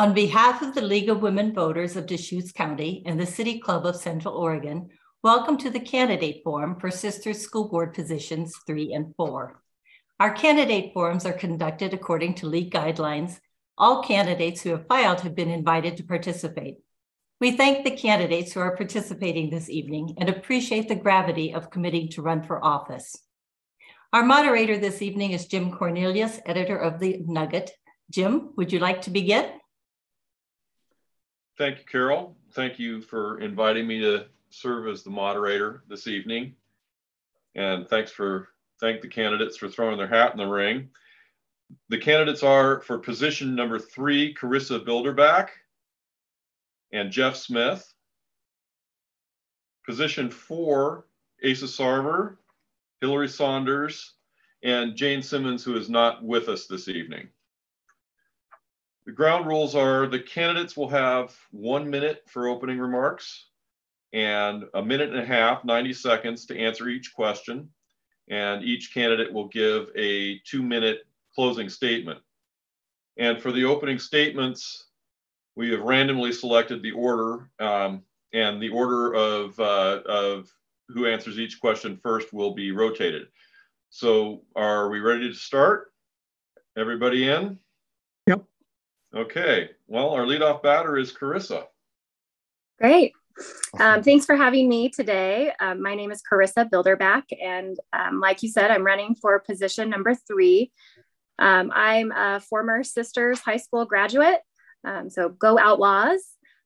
On behalf of the League of Women Voters of Deschutes County and the City Club of Central Oregon, welcome to the candidate forum for Sisters School Board Positions 3 and 4. Our candidate forums are conducted according to league guidelines. All candidates who have filed have been invited to participate. We thank the candidates who are participating this evening and appreciate the gravity of committing to run for office. Our moderator this evening is Jim Cornelius, editor of the Nugget. Jim, would you like to begin? Thank you, Carol. Thank you for inviting me to serve as the moderator this evening. And thank the candidates for throwing their hat in the ring. The candidates are for position number 3, Karissa Bilderback and Jeff Smith. Position 4, Asa Sarver, Hillary Saunders, and Jayne Simmons, who is not with us this evening. The ground rules are the candidates will have 1 minute for opening remarks and a minute and a half, 90 seconds to answer each question. And each candidate will give a 2-minute closing statement. And for the opening statements, we have randomly selected the order, and the order of who answers each question first will be rotated. So are we ready to start? Everybody in? Yep. Okay, well, our leadoff batter is Karissa. Great. Thanks for having me today. My name is Karissa Bilderback, and like you said, I'm running for position number 3. I'm a former Sisters High School graduate, so go Outlaws.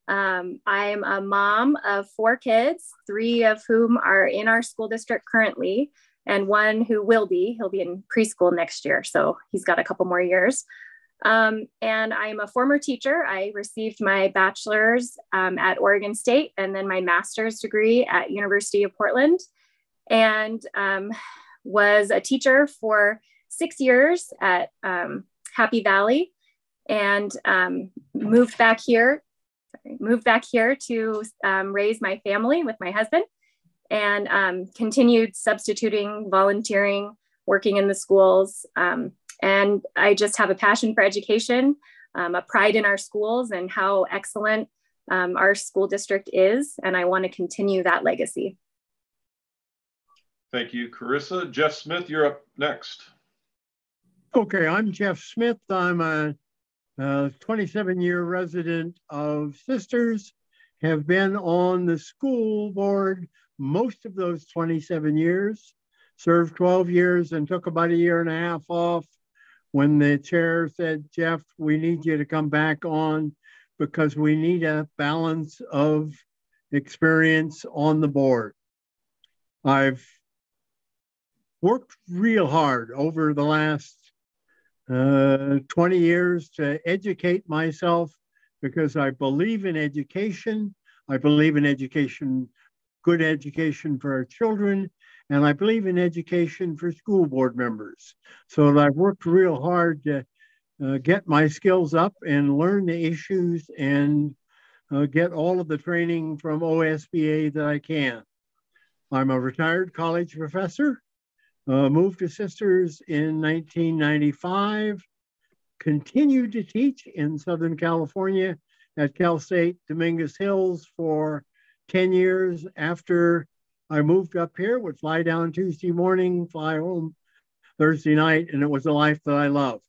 I'm a mom of 4 kids, 3 of whom are in our school district currently, and 1 who will be. He'll be in preschool next year, so he's got a couple more years. And I'm a former teacher. I received my bachelor's at Oregon State and then my master's degree at University of Portland, and was a teacher for 6 years at Happy Valley, and moved back here to raise my family with my husband, and continued substituting, volunteering, working in the schools. And I just have a passion for education, a pride in our schools and how excellent our school district is. And I want to continue that legacy. Thank you, Karissa. Jeff Smith, you're up next. Okay, I'm Jeff Smith. I'm a 27-year resident of Sisters, have been on the school board most of those 27 years, served 12 years and took about a year and a half off when the chair said, Jeff, we need you to come back on because we need a balance of experience on the board. I've worked real hard over the last 20 years to educate myself because I believe in education. I believe in education, good education for our children, and I believe in education for school board members. So I've worked real hard to get my skills up and learn the issues and get all of the training from OSBA that I can. I'm a retired college professor, moved to Sisters in 1995, continued to teach in Southern California at Cal State Dominguez Hills for 10 years after I moved up here, would fly down Tuesday morning, fly home Thursday night, and it was a life that I loved.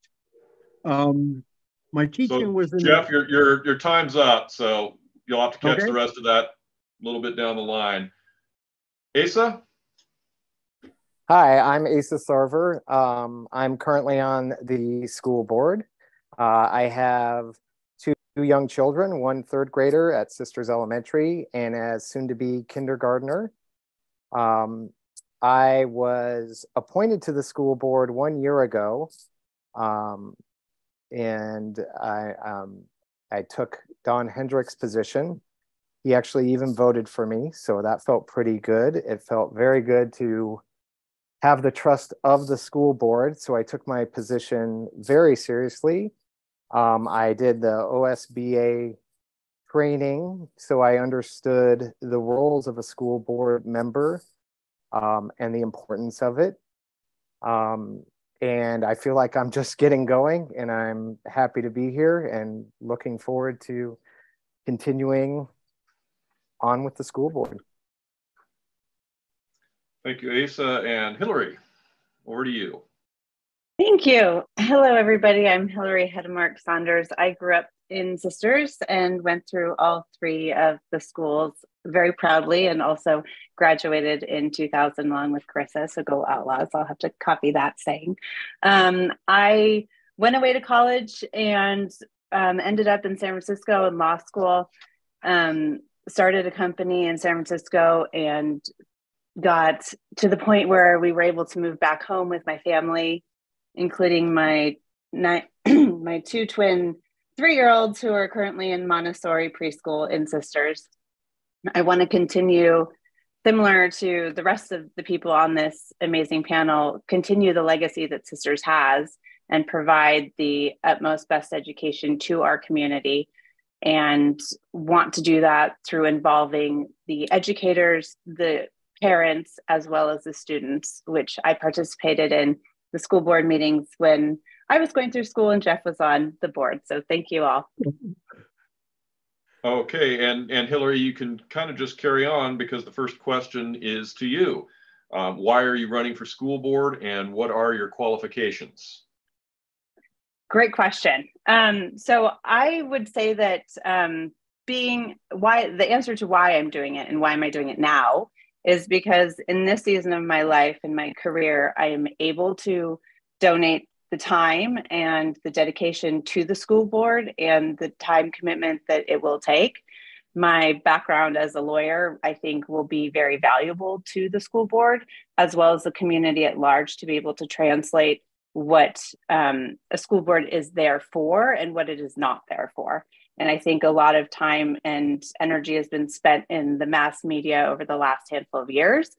My teaching was in Jeff, your time's up, so you'll have to catch the rest of that a little bit down the line. Asa? Hi, I'm Asa Sarver. I'm currently on the school board. I have 2 young children, 1 3rd grader at Sisters Elementary and as soon to be kindergartner. I was appointed to the school board 1 year ago, and I took Don Hendrick's position. He actually even voted for me, so that felt pretty good. It felt very good to have the trust of the school board, so I took my position very seriously. I did the OSBA training, so I understood the roles of a school board member and the importance of it. And I feel like I'm just getting going, and I'm happy to be here and looking forward to continuing on with the school board. Thank you, Asa. And Hillary, over to you. Thank you. Hello, everybody. I'm Hillary Hedemark Saunders. I grew up in Sisters and went through all three of the schools very proudly, and also graduated in 2000 along with Karissa. So go Outlaws. I'll have to copy that saying. I went away to college and ended up in San Francisco in law school, started a company in San Francisco, and got to the point where we were able to move back home with my family, including my two twin 3-year-olds who are currently in Montessori preschool in Sisters. I want to continue, similar to the rest of the people on this amazing panel, continue the legacy that Sisters has and provide the utmost best education to our community, and want to do that through involving the educators, the parents, as well as the students, which I participated in the school board meetings when I was going through school and Jeff was on the board. So thank you all. Okay, and Hillary, you can kind of just carry on, because the first question is to you. Why are you running for school board, and what are your qualifications? Great question. So I would say that the answer to why I'm doing it and why am I doing it now is because in this season of my life and my career, I am able to donate the time and the dedication to the school board and the time commitment that it will take. My background as a lawyer, I think, will be very valuable to the school board, as well as the community at large, to be able to translate what a school board is there for and what it is not there for. And I think a lot of time and energy has been spent in the mass media over the last handful of years,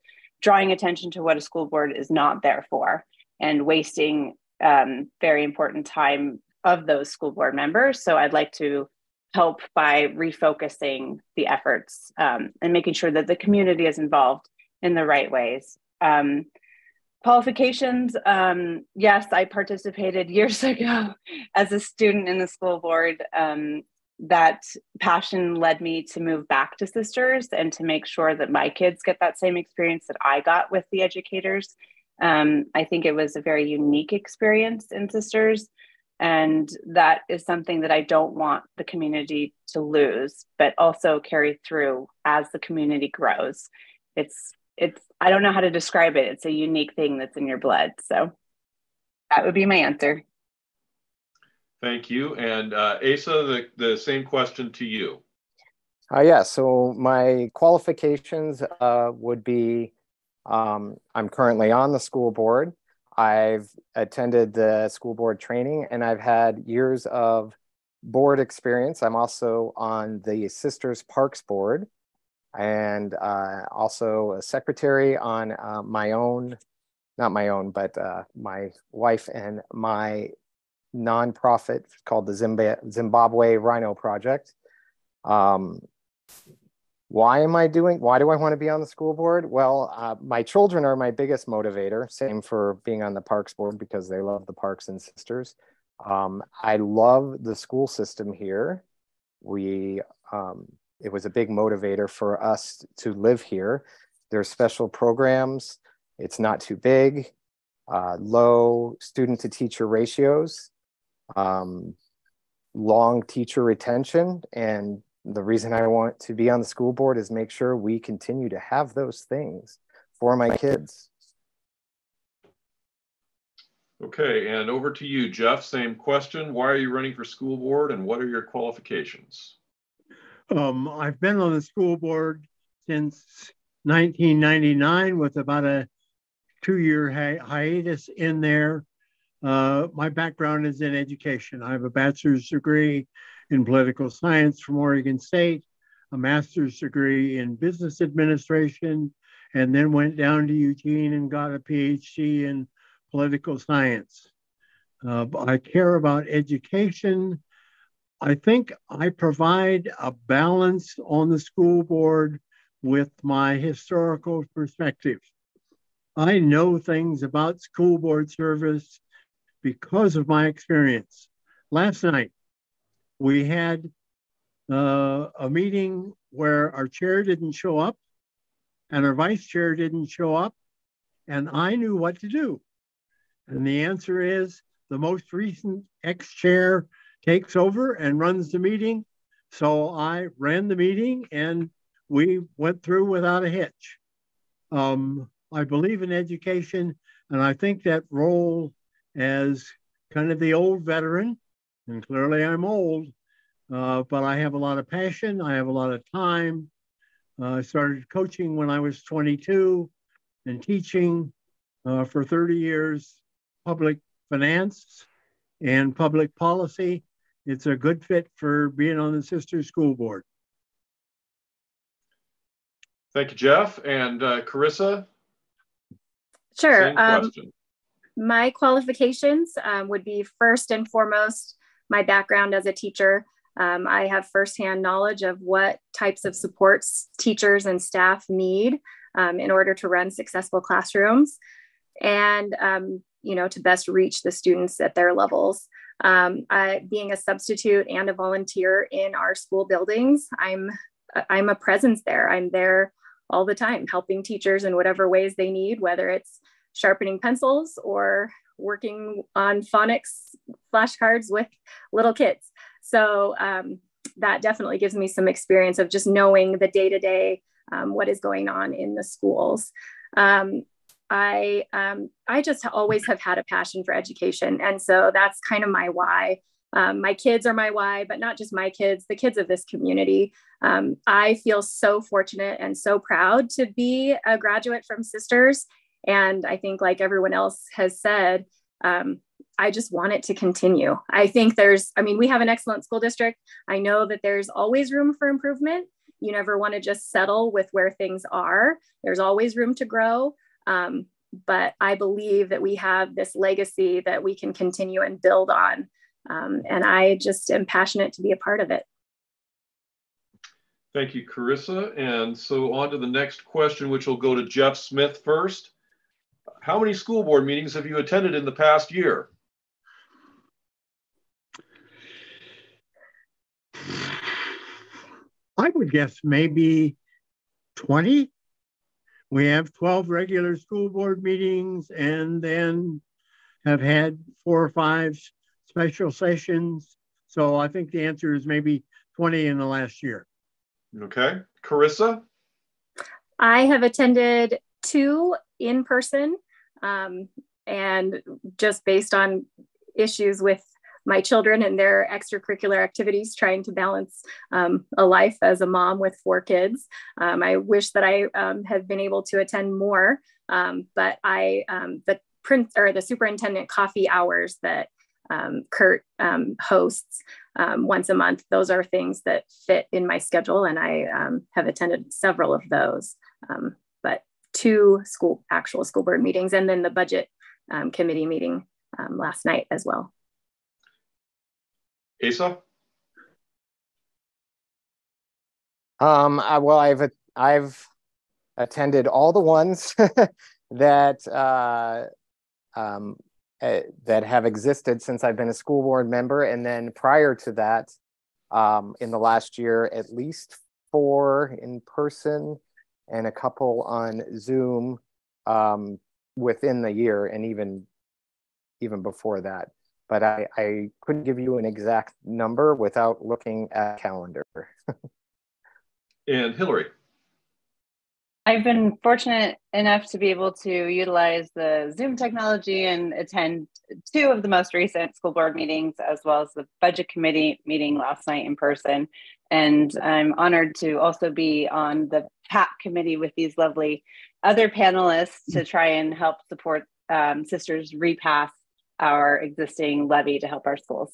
drawing attention to what a school board is not there for, and wasting very important time of those school board members. So I'd like to help by refocusing the efforts and making sure that the community is involved in the right ways. Qualifications, yes, I participated years ago as a student in the school board. That passion led me to move back to Sisters and to make sure that my kids get that same experience that I got with the educators. I think it was a very unique experience in Sisters, and that is something that I don't want the community to lose, but also carry through as the community grows. It's I don't know how to describe it. It's a unique thing that's in your blood. So that would be my answer. Thank you. And Asa, the same question to you. Yeah, so my qualifications would be, I'm currently on the school board. I've attended the school board training, and I've had years of board experience. I'm also on the Sisters Parks board, and also a secretary on my own, not my own, but my wife and my nonprofit called the Zimbabwe Rhino Project. Why do I want to be on the school board? Well, my children are my biggest motivator. Same for being on the parks board, because they love the parks and Sisters. I love the school system here. It was a big motivator for us to live here. There's special programs. It's not too big. Low student to teacher ratios. Long teacher retention. And the reason I want to be on the school board is make sure we continue to have those things for my kids. Okay, and over to you, Jeff. Same question. Why are you running for school board, and what are your qualifications? I've been on the school board since 1999 with about a 2-year hiatus in there. My background is in education. I have a bachelor's degree in political science from Oregon State, a master's degree in business administration, and then went down to Eugene and got a PhD in political science. I care about education. I think I provide a balance on the school board with my historical perspective. I know things about school board service because of my experience. Last night, we had a meeting where our chair didn't show up and our vice chair didn't show up, and I knew what to do. And the answer is the most recent ex-chair takes over and runs the meeting. So I ran the meeting and we went through without a hitch. I believe in education, and I think that role as kind of the old veteran, and clearly I'm old, but I have a lot of passion, I have a lot of time. I started coaching when I was 22 and teaching for 30 years, public finance and public policy. It's a good fit for being on the Sisters School Board. Thank you, Jeff. And Karissa? Sure. Same question. My qualifications would be first and foremost, my background as a teacher. I have firsthand knowledge of what types of supports teachers and staff need in order to run successful classrooms and, to best reach the students at their levels. Being a substitute and a volunteer in our school buildings, I'm a presence there. I'm there all the time, helping teachers in whatever ways they need, whether it's sharpening pencils or working on phonics flashcards with little kids. So that definitely gives me some experience of just knowing the day-to-day, what is going on in the schools. I just always have had a passion for education. And so that's kind of my why. My kids are my why, but not just my kids, the kids of this community. I feel so fortunate and so proud to be a graduate from Sisters. And I think, like everyone else has said, I just want it to continue. I think we have an excellent school district. I know that there's always room for improvement. You never want to just settle with where things are. There's always room to grow. But I believe that we have this legacy that we can continue and build on. And I just am passionate to be a part of it. Thank you, Karissa. And so on to the next question, which will go to Jeff Smith first. How many school board meetings have you attended in the past year? I would guess maybe 20. We have 12 regular school board meetings and then have had 4 or 5 special sessions. So I think the answer is maybe 20 in the last year. Okay. Karissa? I have attended 2 in person, and just based on issues with my children and their extracurricular activities, trying to balance a life as a mom with 4 kids. I wish that I had been able to attend more, but the superintendent coffee hours that Kurt hosts once a month, those are things that fit in my schedule, and I have attended several of those. But 2 actual school board meetings, and then the budget committee meeting last night as well. Asa? Well, I've attended all the ones that that have existed since I've been a school board member, and then prior to that, in the last year, at least 4 in person and a couple on Zoom within the year, and even before that. But I couldn't give you an exact number without looking at a calendar. And Hillary? I've been fortunate enough to be able to utilize the Zoom technology and attend 2 of the most recent school board meetings, as well as the budget committee meeting last night in person. And I'm honored to also be on the PAP committee with these lovely other panelists to try and help support Sisters repass our existing levy to help our schools.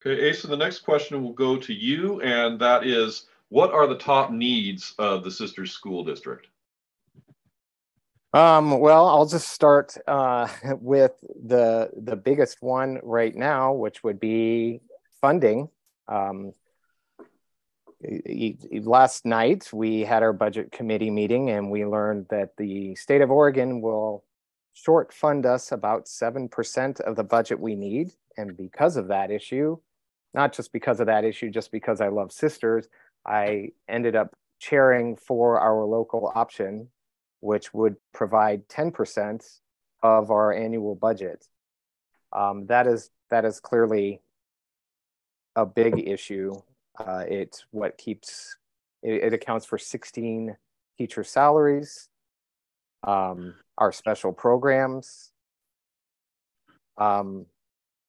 Okay, Asa, the next question will go to you, and that is, what are the top needs of the Sisters School District? Well, I'll just start with the biggest one right now, which would be funding. Last night, we had our budget committee meeting, and we learned that the state of Oregon will short fund us about 7% of the budget we need. And because of that issue, not just because of that issue, just because I love Sisters, I ended up chairing for our local option, which would provide 10% of our annual budget. That is clearly a big issue. It's what keeps, it accounts for 16 teacher salaries, our special programs.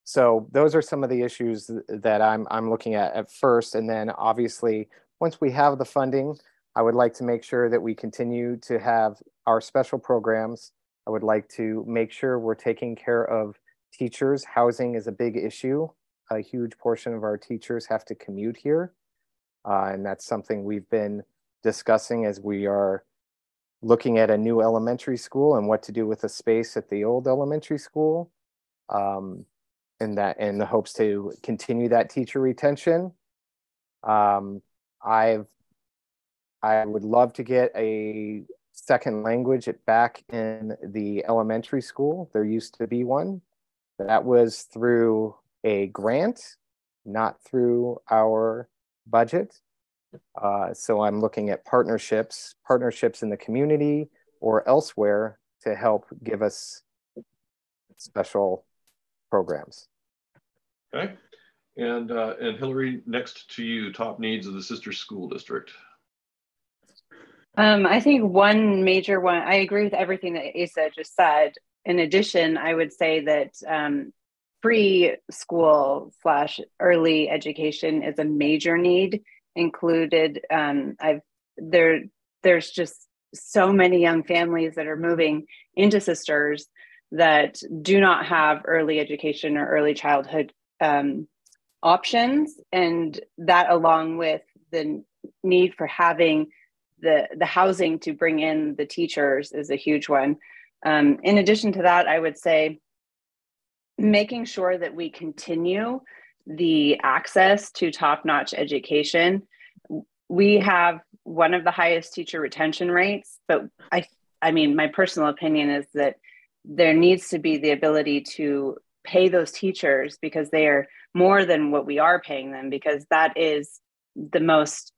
So those are some of the issues that I'm looking at first. And then obviously, once we have the funding, I would like to make sure that we continue to have our special programs. I would like to make sure we're taking care of teachers. Housing is a big issue. A huge portion of our teachers have to commute here. And that's something we've been discussing as we are looking at a new elementary school and what to do with the space at the old elementary school. And that in the hopes to continue that teacher retention. I would love to get a second language back in the elementary school. There used to be one. That was through a grant, not through our budget. So I'm looking at partnerships in the community or elsewhere to help give us special programs. Okay. And Hillary, next to you, top needs of the Sister School District. I think one major one, I agree with everything that Asa just said. In addition, I would say that preschool /early education is a major need included. There's just so many young families that are moving into Sisters that do not have early education or early childhood options. And that, along with the need for having the housing to bring in the teachers, is a huge one. In addition to that, I would say making sure that we continue the access to top-notch education. We have one of the highest teacher retention rates, but I mean, my personal opinion is that there needs to be the ability to pay those teachers, because they are more than what we are paying them, because that is the most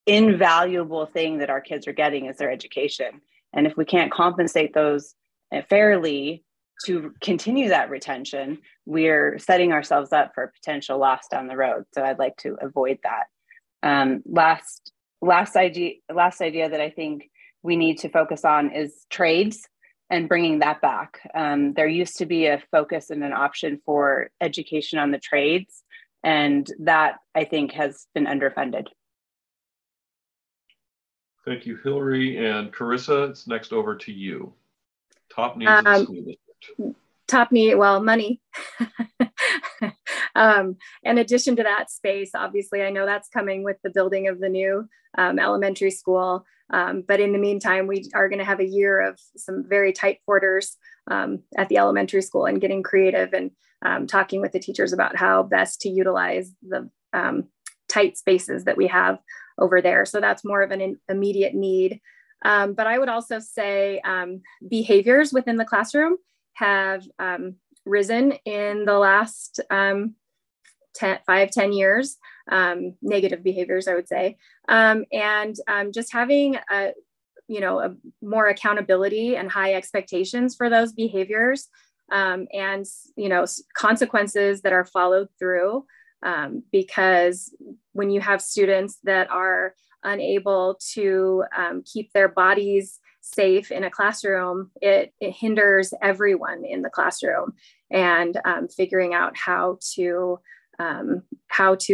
invaluable thing that our kids are getting, is their education. And if we can't compensate those fairly to continue that retention, we're setting ourselves up for potential loss down the road. So I'd like to avoid that. Last idea that I think we need to focus on is trades and bringing that back. There used to be a focus and an option for education on the trades, and that, I think, has been underfunded. Thank you, Hillary. And Karissa, it's next over to you. Top needs of the school district. Top need, well, money. In addition to that, space, obviously, I know that's coming with the building of the new elementary school. But in the meantime, we are going to have a year of some very tight quarters at the elementary school, and getting creative and talking with the teachers about how best to utilize the tight spaces that we have over there. So that's more of an immediate need. But I would also say behaviors within the classroom have risen in the last 5-10 years, negative behaviors, I would say. And just having a more accountability and high expectations for those behaviors, and, consequences that are followed through, because when you have students that are unable to keep their bodies safe in a classroom, it hinders everyone in the classroom. And figuring out how to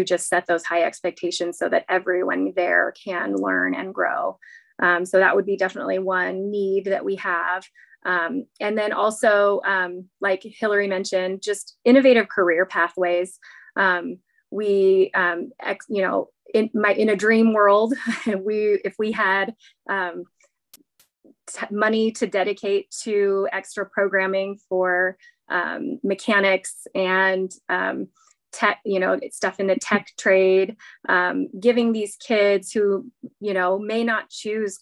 just set those high expectations so that everyone there can learn and grow. So that would be definitely one need that we have. And then also, like Hillary mentioned, just innovative career pathways. In a dream world, if we had money to dedicate to extra programming for mechanics and tech, stuff in the tech trade, giving these kids who, may not choose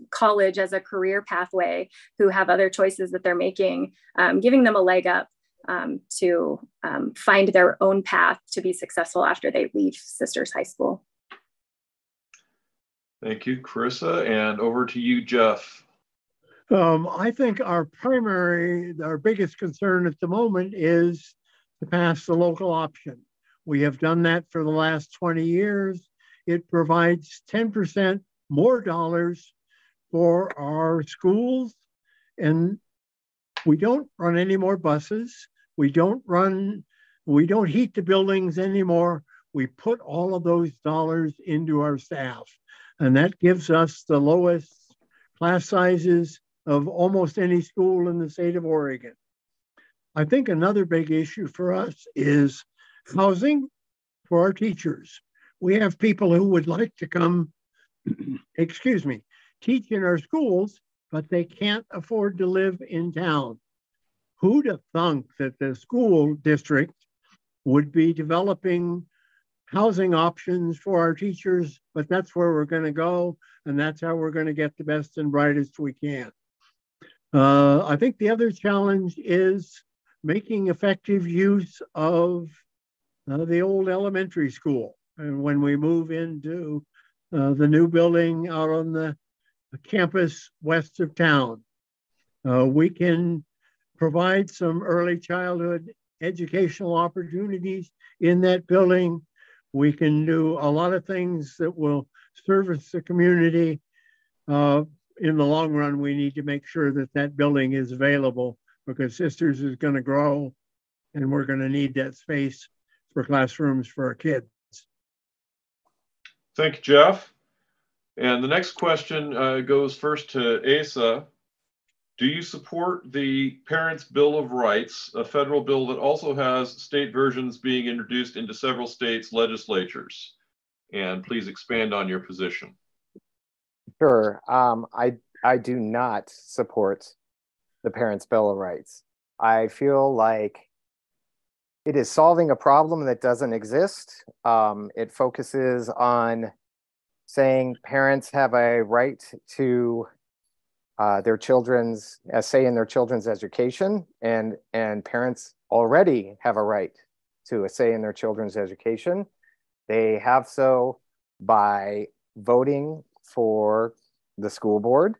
college as a career pathway who have other choices that they're making, giving them a leg up to find their own path to be successful after they leave Sisters High School. Thank you, Karissa. And over to you, Jeff. I think our biggest concern at the moment is to pass the local option. We have done that for the last 20 years. It provides 10% more dollars for our schools, and we don't run any more buses. We don't heat the buildings anymore. We put all of those dollars into our staff, and that gives us the lowest class sizes of almost any school in the state of Oregon. I think another big issue for us is housing for our teachers. We have people who would like to come, teach in our schools, but they can't afford to live in town. Who'd have thunk that the school district would be developing housing options for our teachers, but that's where we're going to go, and that's how we're going to get the best and brightest we can. I think the other challenge is making effective use of the old elementary school. And when we move into the new building out on the campus west of town, we can provide some early childhood educational opportunities in that building. We can do a lot of things that will service the community. In the long run, we need to make sure that that building is available, because Sisters is going to grow and we're going to need that space for classrooms for our kids. Thank you, Jeff. And the next question goes first to Asa. Do you support the Parents' Bill of Rights, a federal bill that also has state versions being introduced into several states' legislatures? And please expand on your position. Sure. I do not support the Parents' Bill of Rights. I feel like it is solving a problem that doesn't exist. It focuses on saying parents have a right to their children's say in their children's education, and parents already have a right to a say in their children's education. They have so by voting for the school board,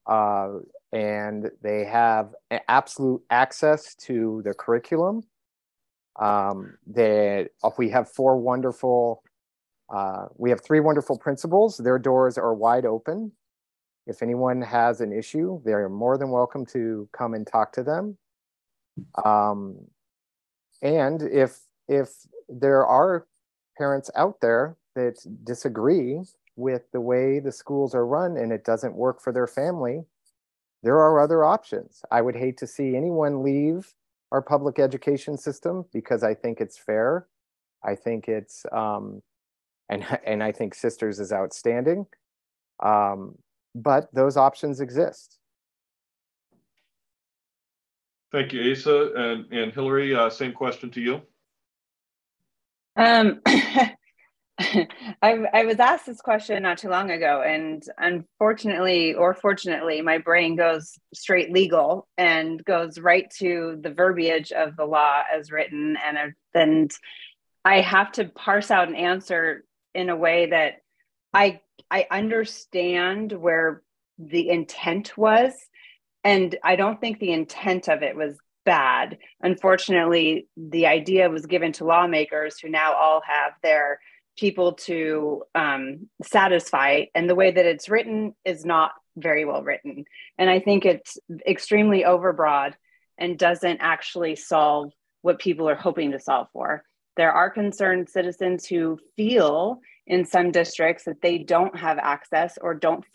and they have absolute access to the curriculum. We have three wonderful principals. Their doors are wide open. If anyone has an issue, they're more than welcome to come and talk to them. And if there are parents out there that disagree with the way the schools are run and it doesn't work for their family, there are other options. I would hate to see anyone leave our public education system, because I think it's fair. I think it's, and I think Sisters is outstanding. But those options exist. Thank you, Asa. And Hillary, same question to you. I was asked this question not too long ago, and unfortunately or fortunately, my brain goes straight legal and goes right to the verbiage of the law as written, and I have to parse out an answer in a way that I understand where the intent was, and I don't think the intent of it was bad. Unfortunately, the idea was given to lawmakers who now all have their people to satisfy, and the way that it's written is not very well written. And I think it's extremely overbroad and doesn't actually solve what people are hoping to solve for. There are concerned citizens who feel in some districts that they don't have access or don't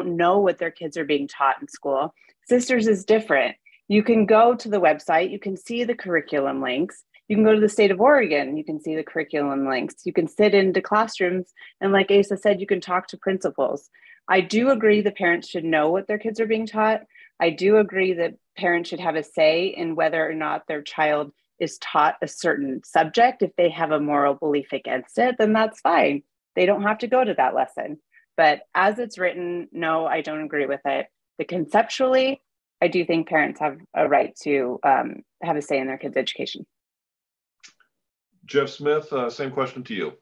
know what their kids are being taught in school. Sisters is different. You can go to the website, you can see the curriculum links. You can go to the state of Oregon, you can see the curriculum links. You can sit into classrooms, and like Asa said, you can talk to principals. I do agree that parents should know what their kids are being taught. I do agree that parents should have a say in whether or not their child is taught a certain subject. If they have a moral belief against it, then that's fine. They don't have to go to that lesson. But as it's written, no, I don't agree with it. But conceptually, I do think parents have a right to have a say in their kids' education. Jeff Smith, same question to you.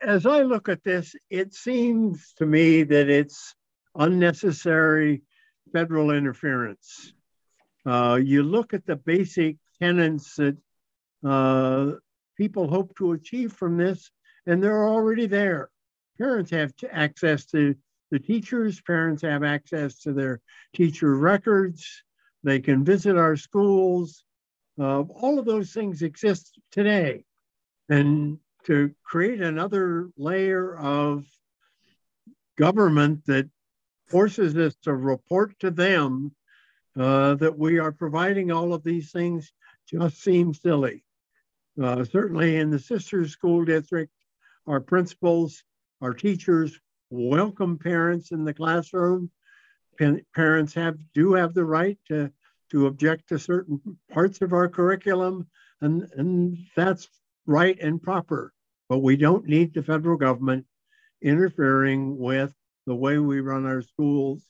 As I look at this, it seems to me that it's unnecessary federal interference. You look at the basic tenets that people hope to achieve from this, and they're already there. Parents have access to the teachers, parents have access to their teacher records, they can visit our schools. All of those things exist today. And to create another layer of government that forces us to report to them that we are providing all of these things just seems silly. Certainly in the Sisters School District, our principals, our teachers welcome parents in the classroom. Parents do have the right to object to certain parts of our curriculum, and that's right and proper. But we don't need the federal government interfering with the way we run our schools.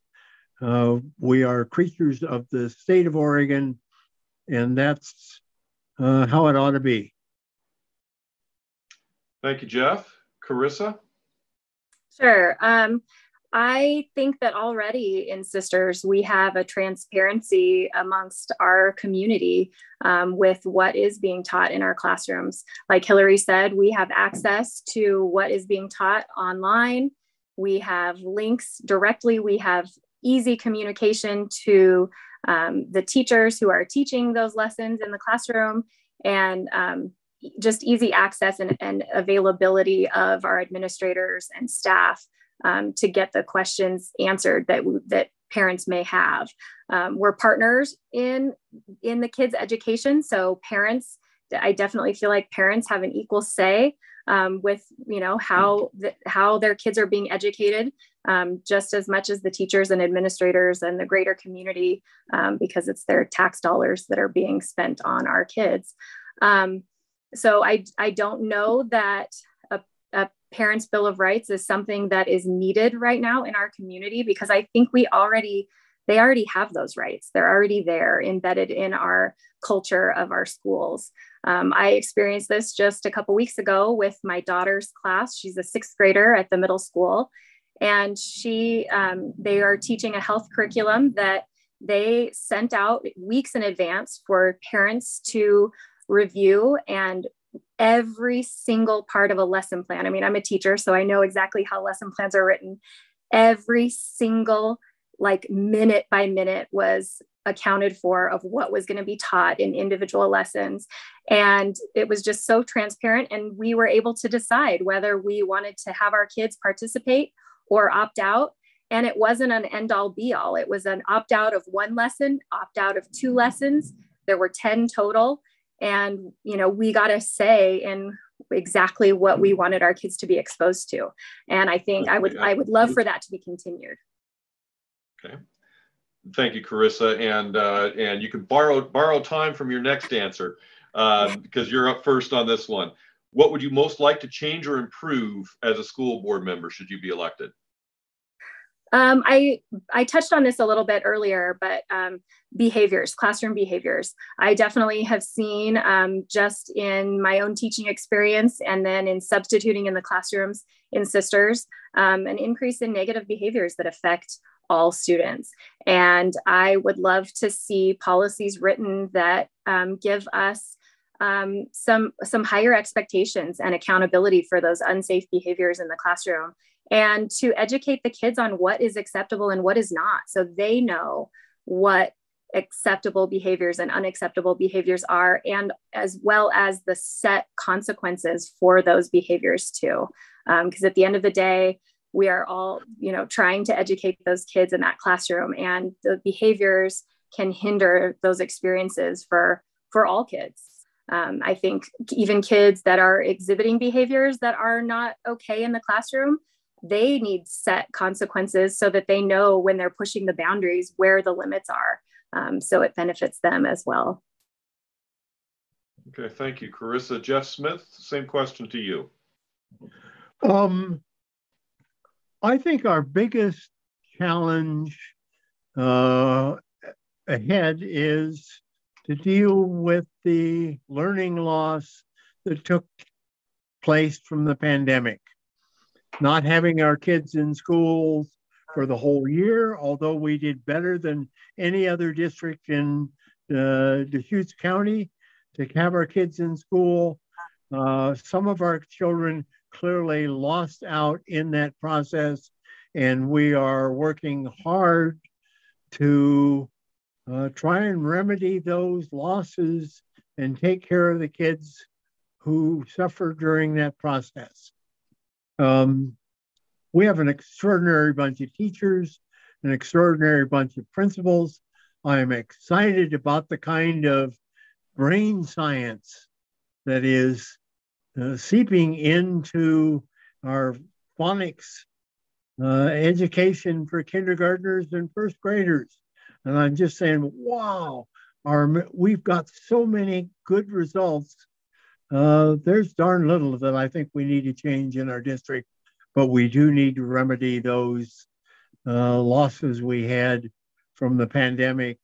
We are creatures of the state of Oregon, and that's how it ought to be. Thank you, Jeff. Karissa? Sure. I think that already in Sisters, we have a transparency amongst our community with what is being taught in our classrooms. Like Hillary said, we have access to what is being taught online. We have links directly. We have easy communication to the teachers who are teaching those lessons in the classroom, and just easy access and availability of our administrators and staff to get the questions answered that parents may have. We're partners in the kids' education, so parents, I definitely feel like parents have an equal say with how their kids are being educated, just as much as the teachers and administrators and the greater community, because it's their tax dollars that are being spent on our kids. So I don't know that a Parents' Bill of Rights is something that is needed right now in our community, because I think they already have those rights. They're already there, embedded in our culture of our schools. I experienced this just a couple weeks ago with my daughter's class. She's a 6th grader at the middle school, and they are teaching a health curriculum that they sent out weeks in advance for parents to review, and every single part of a lesson plan. I mean, I'm a teacher, so I know exactly how lesson plans are written. Every single minute by minute was accounted for of what was going to be taught in individual lessons. And it was just so transparent. And we were able to decide whether we wanted to have our kids participate or opt out. And it wasn't an end all be all. It was an opt out of 1 lesson, opt out of 2 lessons. There were 10 total. And, we got a say in exactly what we wanted our kids to be exposed to. And I think I would love for that to be continued. Okay. Thank you, Karissa. And you can borrow time from your next answer because you're up first on this one. What would you most like to change or improve as a school board member should you be elected? I touched on this a little bit earlier, but behaviors, classroom behaviors. I definitely have seen just in my own teaching experience and then in substituting in the classrooms in Sisters, an increase in negative behaviors that affect all students. And I would love to see policies written that give us some higher expectations and accountability for those unsafe behaviors in the classroom, and to educate the kids on what is acceptable and what is not, so they know what acceptable behaviors and unacceptable behaviors are, and as well as the set consequences for those behaviors too. Because at the end of the day, we are all, trying to educate those kids in that classroom, and the behaviors can hinder those experiences for all kids. I think even kids that are exhibiting behaviors that are not okay in the classroom, they need set consequences so that they know when they're pushing the boundaries where the limits are. So it benefits them as well. Okay, thank you, Karissa. Jeff Smith, same question to you. I think our biggest challenge ahead is to deal with the learning loss that took place from the pandemic. Not having our kids in schools for the whole year, although we did better than any other district in Deschutes County to have our kids in school. Some of our children clearly lost out in that process, and we are working hard to try and remedy those losses and take care of the kids who suffered during that process. We have an extraordinary bunch of teachers, an extraordinary bunch of principals. I'm excited about the kind of brain science that is seeping into our phonics education for kindergartners and first graders. And I'm just saying, wow, we've got so many good results. There's darn little that I think we need to change in our district, but we do need to remedy those losses we had from the pandemic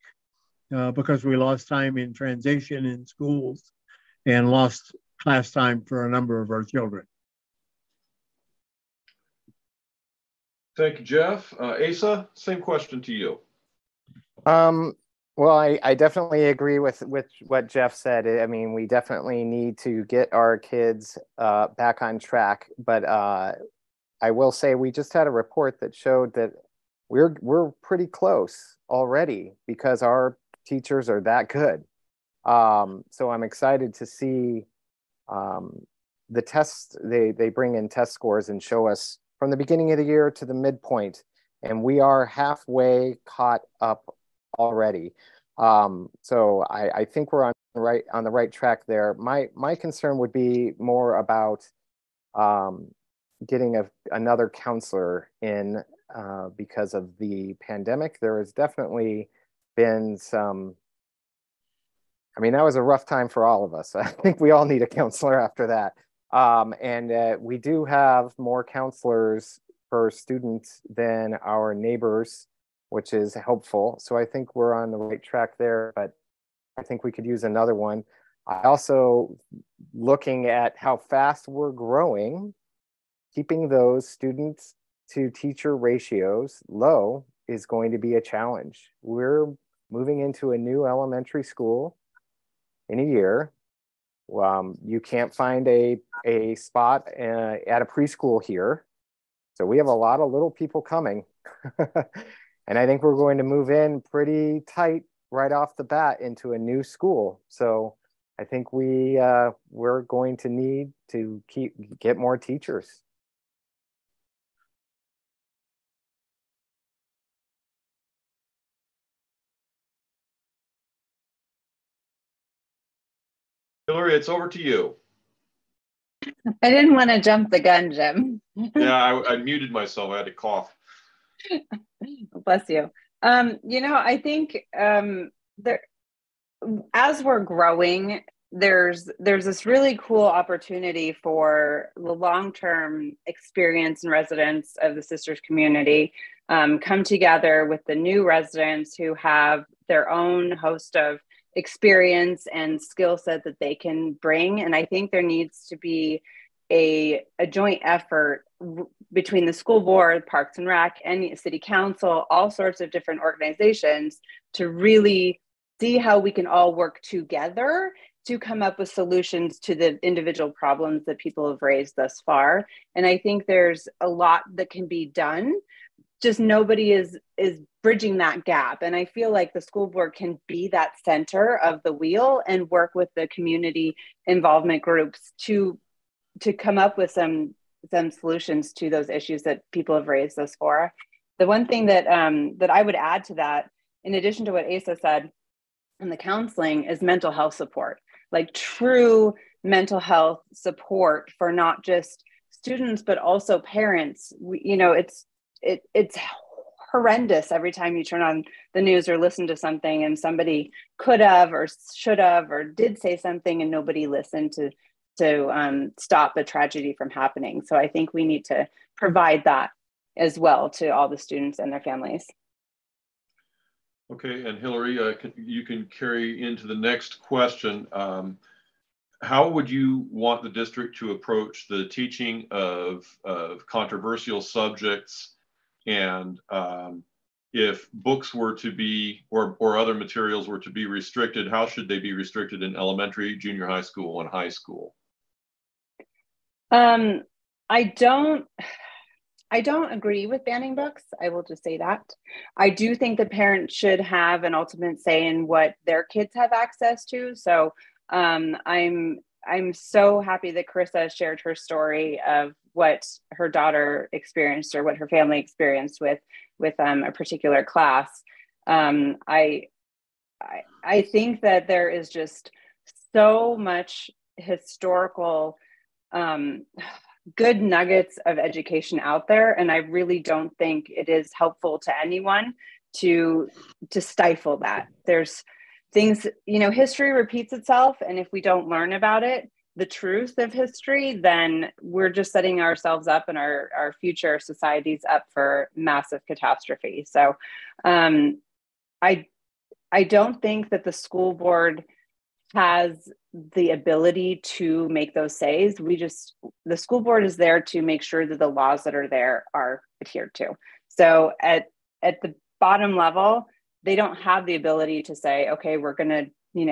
because we lost time in transition in schools and lost class time for a number of our children. Thank you, Jeff. Asa, same question to you. Well, I definitely agree with what Jeff said. I mean, we definitely need to get our kids back on track. But I will say we just had a report that showed that we're pretty close already because our teachers are that good. So I'm excited to see the tests. They bring in test scores and show us from the beginning of the year to the midpoint, and we are halfway caught up already. So I think we're on the right track there. My concern would be more about getting another counselor in because of the pandemic. There has definitely been some. I mean, that was a rough time for all of us. I think we all need a counselor after that. And we do have more counselors per student than our neighbors, which is helpful. So I think we're on the right track there, but I think we could use another one. I also, looking at how fast we're growing, keeping those students to teacher ratios low is going to be a challenge. We're moving into a new elementary school in a year. You can't find a spot at a preschool here. So we have a lot of little people coming. And I think we're going to move in pretty tight right off the bat into a new school. So I think we're going to need to get more teachers. Hillary, it's over to you. I didn't want to jump the gun, Jim. Yeah, I muted myself. I had to cough. Bless you. I think as we're growing, there's this really cool opportunity for the long-term experience and residents of the Sisters community come together with the new residents who have their own host of experience and skill set that they can bring. And I think there needs to be a joint effort between the school board, Parks and Rec, and City Council, all sorts of different organizations to really see how we can all work together to come up with solutions to the individual problems that people have raised thus far. And I think there's a lot that can be done. Just nobody is bridging that gap. And I feel like the school board can be that center of the wheel and work with the community involvement groups to come up with some solutions to those issues that people have raised thus far. The one thing that I would add to that, in addition to what Asa said, and the counseling, is mental health support, like true mental health support for not just students, but also parents. It's horrendous every time you turn on the news or listen to something and somebody could have or should have or did say something and nobody listened to stop the tragedy from happening. So I think we need to provide that as well to all the students and their families. Okay, and Hillary, you can carry into the next question. How would you want the district to approach the teaching of controversial subjects, and if books were to be, or other materials were to be restricted, how should they be restricted in elementary, junior high school, and high school? I don't agree with banning books. I will just say that. I do think the parents should have an ultimate say in what their kids have access to. So I'm so happy that Karissa shared her story of what her daughter experienced or what her family experienced with a particular class. I think that there is just so much historical good nuggets of education out there, and I really don't think it is helpful to anyone to stifle that. There's things, history repeats itself, and if we don't learn about it, the truth of history, then we're just setting ourselves up and our future societies up for massive catastrophe. So I don't think that the school board has the ability to make those says. The school board is there to make sure that the laws that are there are adhered to. So at the bottom level, they don't have the ability to say, okay, we're going to,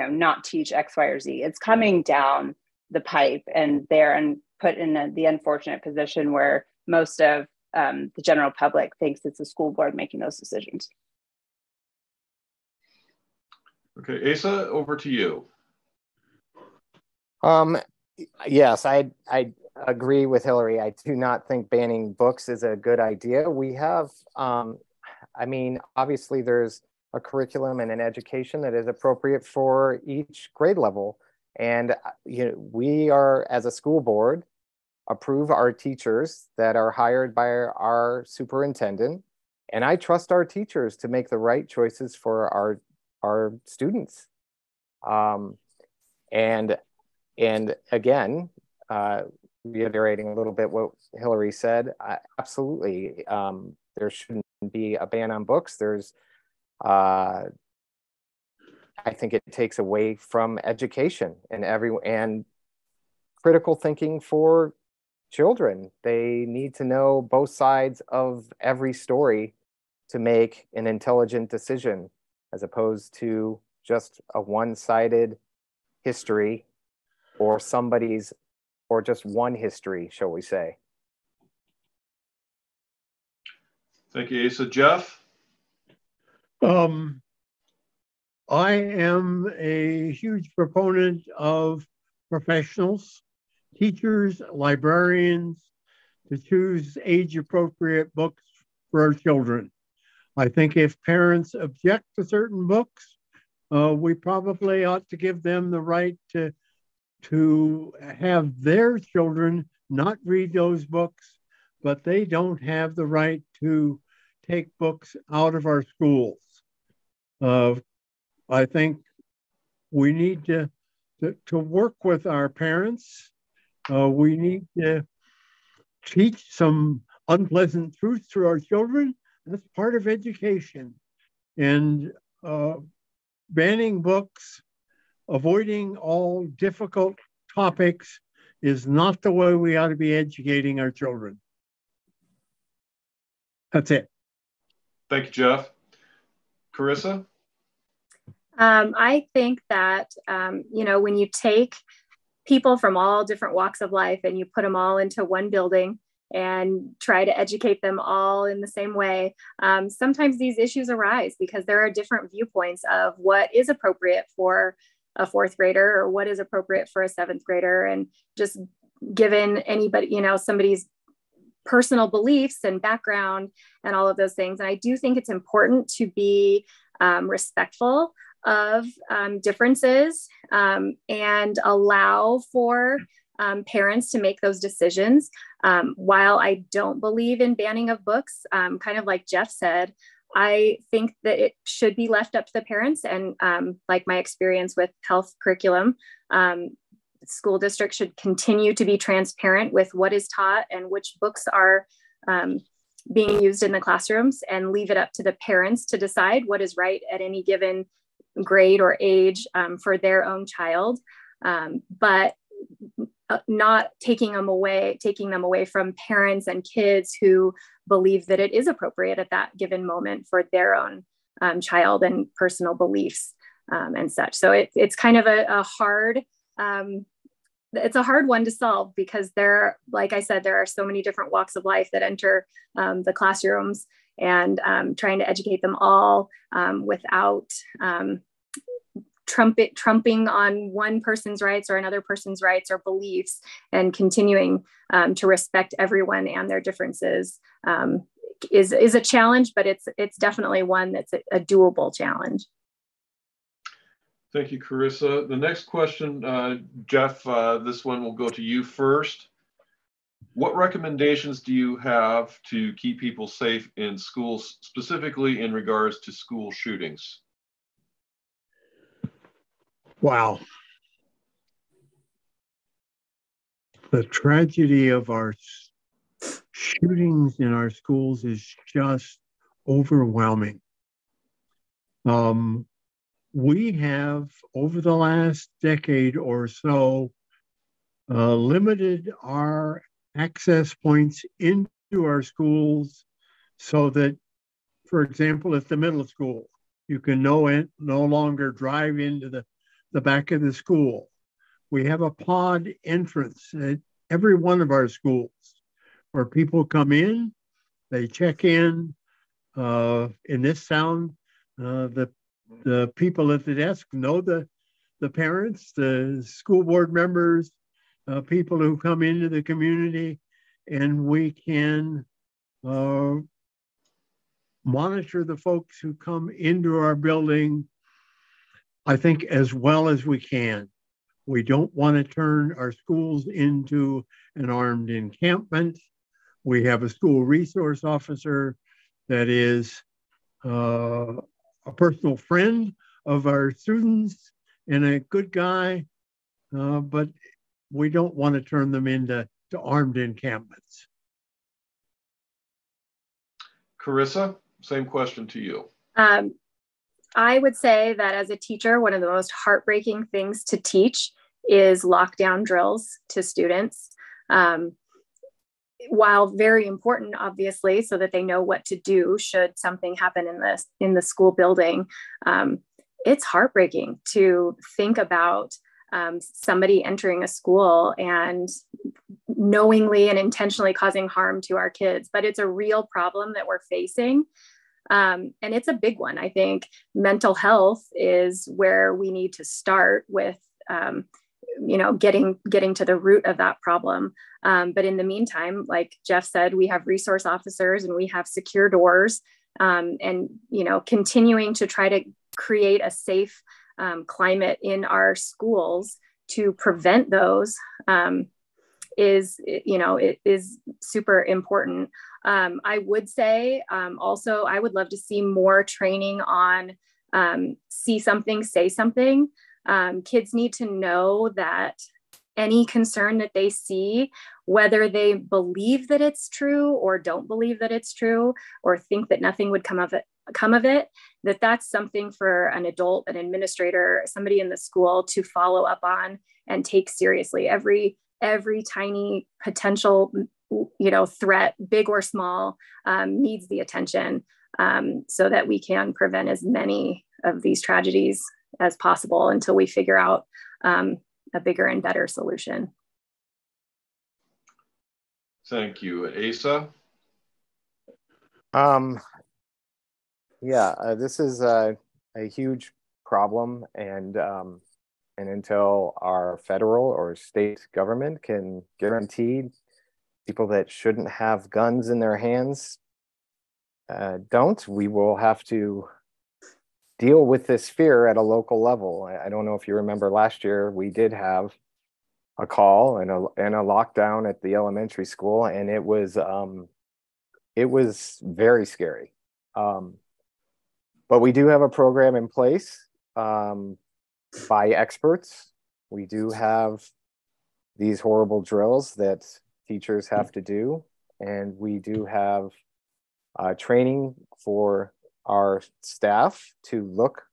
not teach X, Y, or Z. It's coming down the pipe, and they're put in the unfortunate position where most of the general public thinks it's the school board making those decisions. Okay, Asa, over to you. Yes, I agree with Hillary. I do not think banning books is a good idea. We have, obviously there's a curriculum and an education that is appropriate for each grade level. And, we are, as a school board, approve our teachers that are hired by our superintendent. And I trust our teachers to make the right choices for our students. And again, reiterating a little bit what Hillary said, absolutely, there shouldn't be a ban on books. I think it takes away from education and critical thinking for children. They need to know both sides of every story to make an intelligent decision, as opposed to just a one-sided history or just one history, shall we say. Thank you, Asa. Jeff? I am a huge proponent of professionals, teachers, librarians, to choose age-appropriate books for our children. I think if parents object to certain books, we probably ought to give them the right to have their children not read those books, but they don't have the right to take books out of our schools. I think we need to work with our parents. We need to teach some unpleasant truths to our children. That's part of education. And banning books, avoiding all difficult topics is not the way we ought to be educating our children. That's it. Thank you, Jeff. Karissa? I think that, when you take people from all different walks of life and you put them all into one building and try to educate them all in the same way, sometimes these issues arise because there are different viewpoints of what is appropriate for a fourth grader or what is appropriate for a seventh grader. And just given anybody, somebody's personal beliefs and background and all of those things. And I do think it's important to be respectful of differences and allow for parents to make those decisions. While I don't believe in banning of books, kind of like Jeff said, I think that it should be left up to the parents. And like my experience with health curriculum, school districts should continue to be transparent with what is taught and which books are being used in the classrooms, and leave it up to the parents to decide what is right at any given grade or age for their own child, but not taking them away from parents and kids who believe that it is appropriate at that given moment for their own child and personal beliefs and such. So it's kind of a hard, it's a hard one to solve, because like I said, there are so many different walks of life that enter the classrooms, and trying to educate them all without trumping on one person's rights or another person's rights or beliefs, and continuing to respect everyone and their differences is a challenge, but it's definitely one that's a doable challenge. Thank you, Karissa. The next question, Jeff, this one will go to you first. What recommendations do you have to keep people safe in schools, specifically in regards to school shootings? Wow. The tragedy of our shootings in our schools is just overwhelming. We have, over the last decade or so, limited our access points into our schools so that, for example, at the middle school, you can no longer drive into the back of the school. We have a pod entrance at every one of our schools where people come in, they check in this town, the people at the desk know the parents, the school board members, people who come into the community, and we can monitor the folks who come into our building, I think, as well as we can. We don't want to turn our schools into an armed encampment. We have a school resource officer that is a personal friend of our students and a good guy, but we don't want to turn them into armed encampments. Karissa, same question to you. I would say that as a teacher, one of the most heartbreaking things to teach is lockdown drills to students. While very important, obviously, so that they know what to do should something happen in the school building, it's heartbreaking to think about somebody entering a school and knowingly and intentionally causing harm to our kids. But it's a real problem that we're facing. And it's a big one. I think mental health is where we need to start with, getting to the root of that problem. But in the meantime, like Jeff said, we have resource officers and we have secure doors, and continuing to try to create a safe climate in our schools to prevent those is super important. I would say also, I would love to see more training on see something, say something. Kids need to know that any concern that they see, whether they believe that it's true or don't believe that it's true, or think that nothing would come of it, that's something for an adult, an administrator, somebody in the school to follow up on and take seriously. Every tiny potential, threat, big or small, needs the attention, so that we can prevent as many of these tragedies as possible until we figure out a bigger and better solution. Thank you. Asa? This is a huge problem, and until our federal or state government can guarantee people that shouldn't have guns in their hands we will have to deal with this fear at a local level. I don't know if you remember last year, we did have a call and a lockdown at the elementary school, and it was very scary. But we do have a program in place by experts. We do have these horrible drills that teachers have to do, and we do have training for our staff to look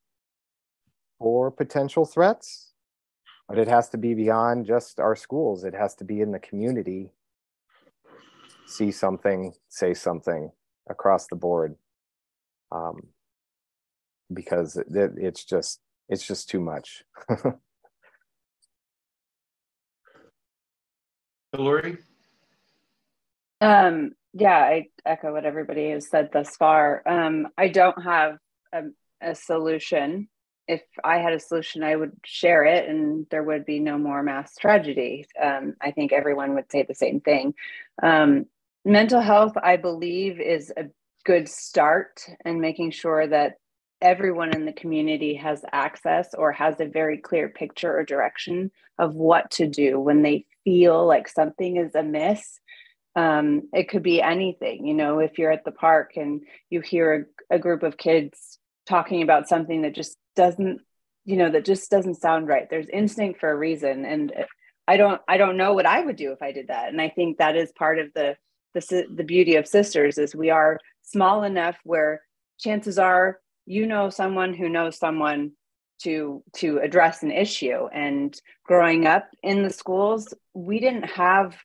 for potential threats, but it has to be beyond just our schools. It has to be in the community. See something, say something across the board, because it's just too much. Hillary? Yeah, I echo what everybody has said thus far. I don't have a solution. If I had a solution, I would share it and there would be no more mass tragedy. I think everyone would say the same thing. Mental health, I believe, is a good start in making sure that everyone in the community has access or has a very clear picture or direction of what to do when they feel like something is amiss. It could be anything, you know, if you're at the park and you hear a group of kids talking about something that just doesn't, you know, that just doesn't sound right. There's instinct for a reason. And I don't know what I would do if I did that. And I think that is part of the beauty of Sisters is we are small enough where chances are, you know, someone who knows someone to address an issue. And growing up in the schools, we didn't have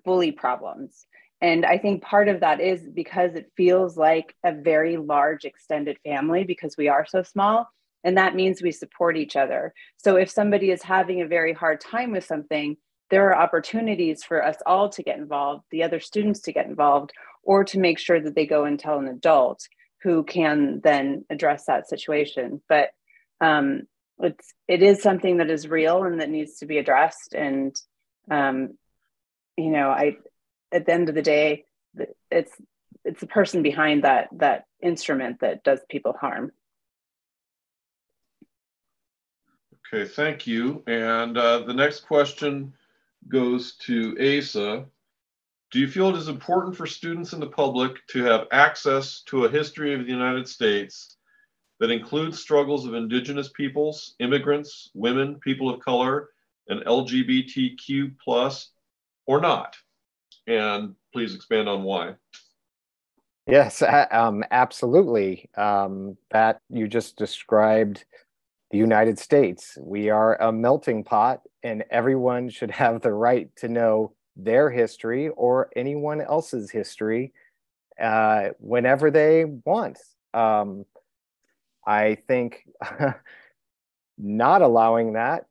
bully problems. And I think part of that is because it feels like a very large extended family because we are so small. And that means we support each other. So if somebody is having a very hard time with something, there are opportunities for us all to get involved, the other students to get involved, or to make sure that they go and tell an adult who can then address that situation. But it is something that is real and that needs to be addressed. And you know, at the end of the day, it's the person behind that instrument that does people harm. Okay, thank you. And the next question goes to Asa. Do you feel it is important for students and the public to have access to a history of the United States that includes struggles of Indigenous peoples, immigrants, women, people of color, and LGBTQ plus, or not? And please expand on why. Yes, absolutely. That you just described the United States. We are a melting pot, and everyone should have the right to know their history or anyone else's history whenever they want. I think not allowing that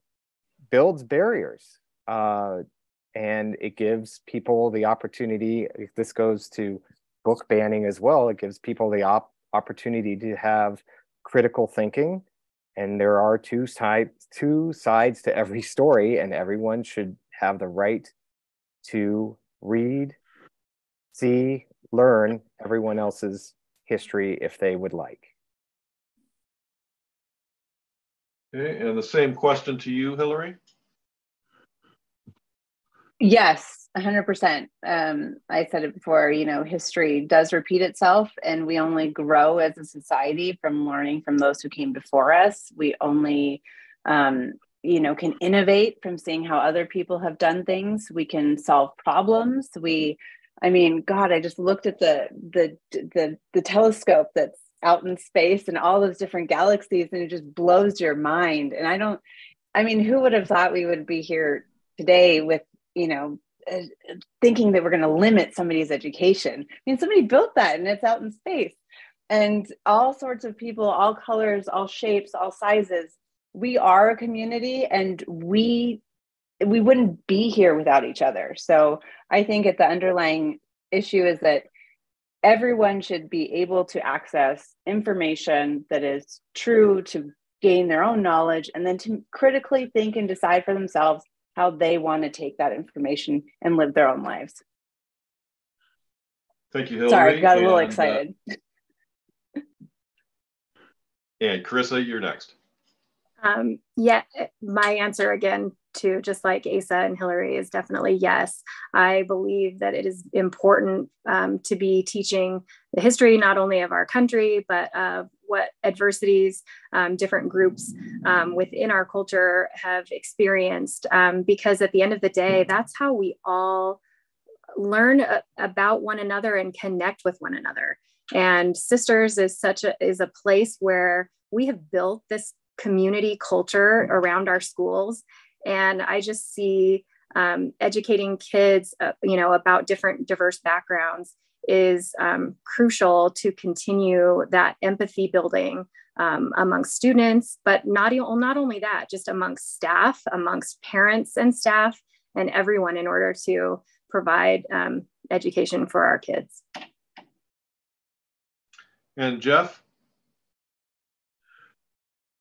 builds barriers. And it gives people the opportunity, if this goes to book banning as well, it gives people the opportunity to have critical thinking. And there are two sides to every story, and everyone should have the right to read, see, learn everyone else's history if they would like. Okay, and the same question to you, Hillary. Yes, 100%. I said it before, you know, history does repeat itself, and we only grow as a society from learning from those who came before us. We only, you know, can innovate from seeing how other people have done things. We can solve problems. I mean, God, I just looked at the telescope that's out in space and all those different galaxies, and it just blows your mind. And who would have thought we would be here today with, you know, thinking that we're going to limit somebody's education? I mean, somebody built that and it's out in space, and all sorts of people, all colors, all shapes, all sizes. We are a community, and we wouldn't be here without each other. So I think the underlying issue is that everyone should be able to access information that is true, to gain their own knowledge, and then to critically think and decide for themselves how they want to take that information and live their own lives. Thank you, Hillary. Sorry, I got a little excited. And Karissa, you're next. Yeah, my answer again to just like Asa and Hillary is definitely yes. I believe that it is important to be teaching the history not only of our country, but of what adversities different groups within our culture have experienced. Because at the end of the day, that's how we all learn about one another and connect with one another. And Sisters is a place where we have built this community culture around our schools. And I just see educating kids, about different diverse backgrounds is crucial to continue that empathy building amongst students, but not only that, just amongst staff, amongst parents and staff, and everyone, in order to provide education for our kids. And Jeff?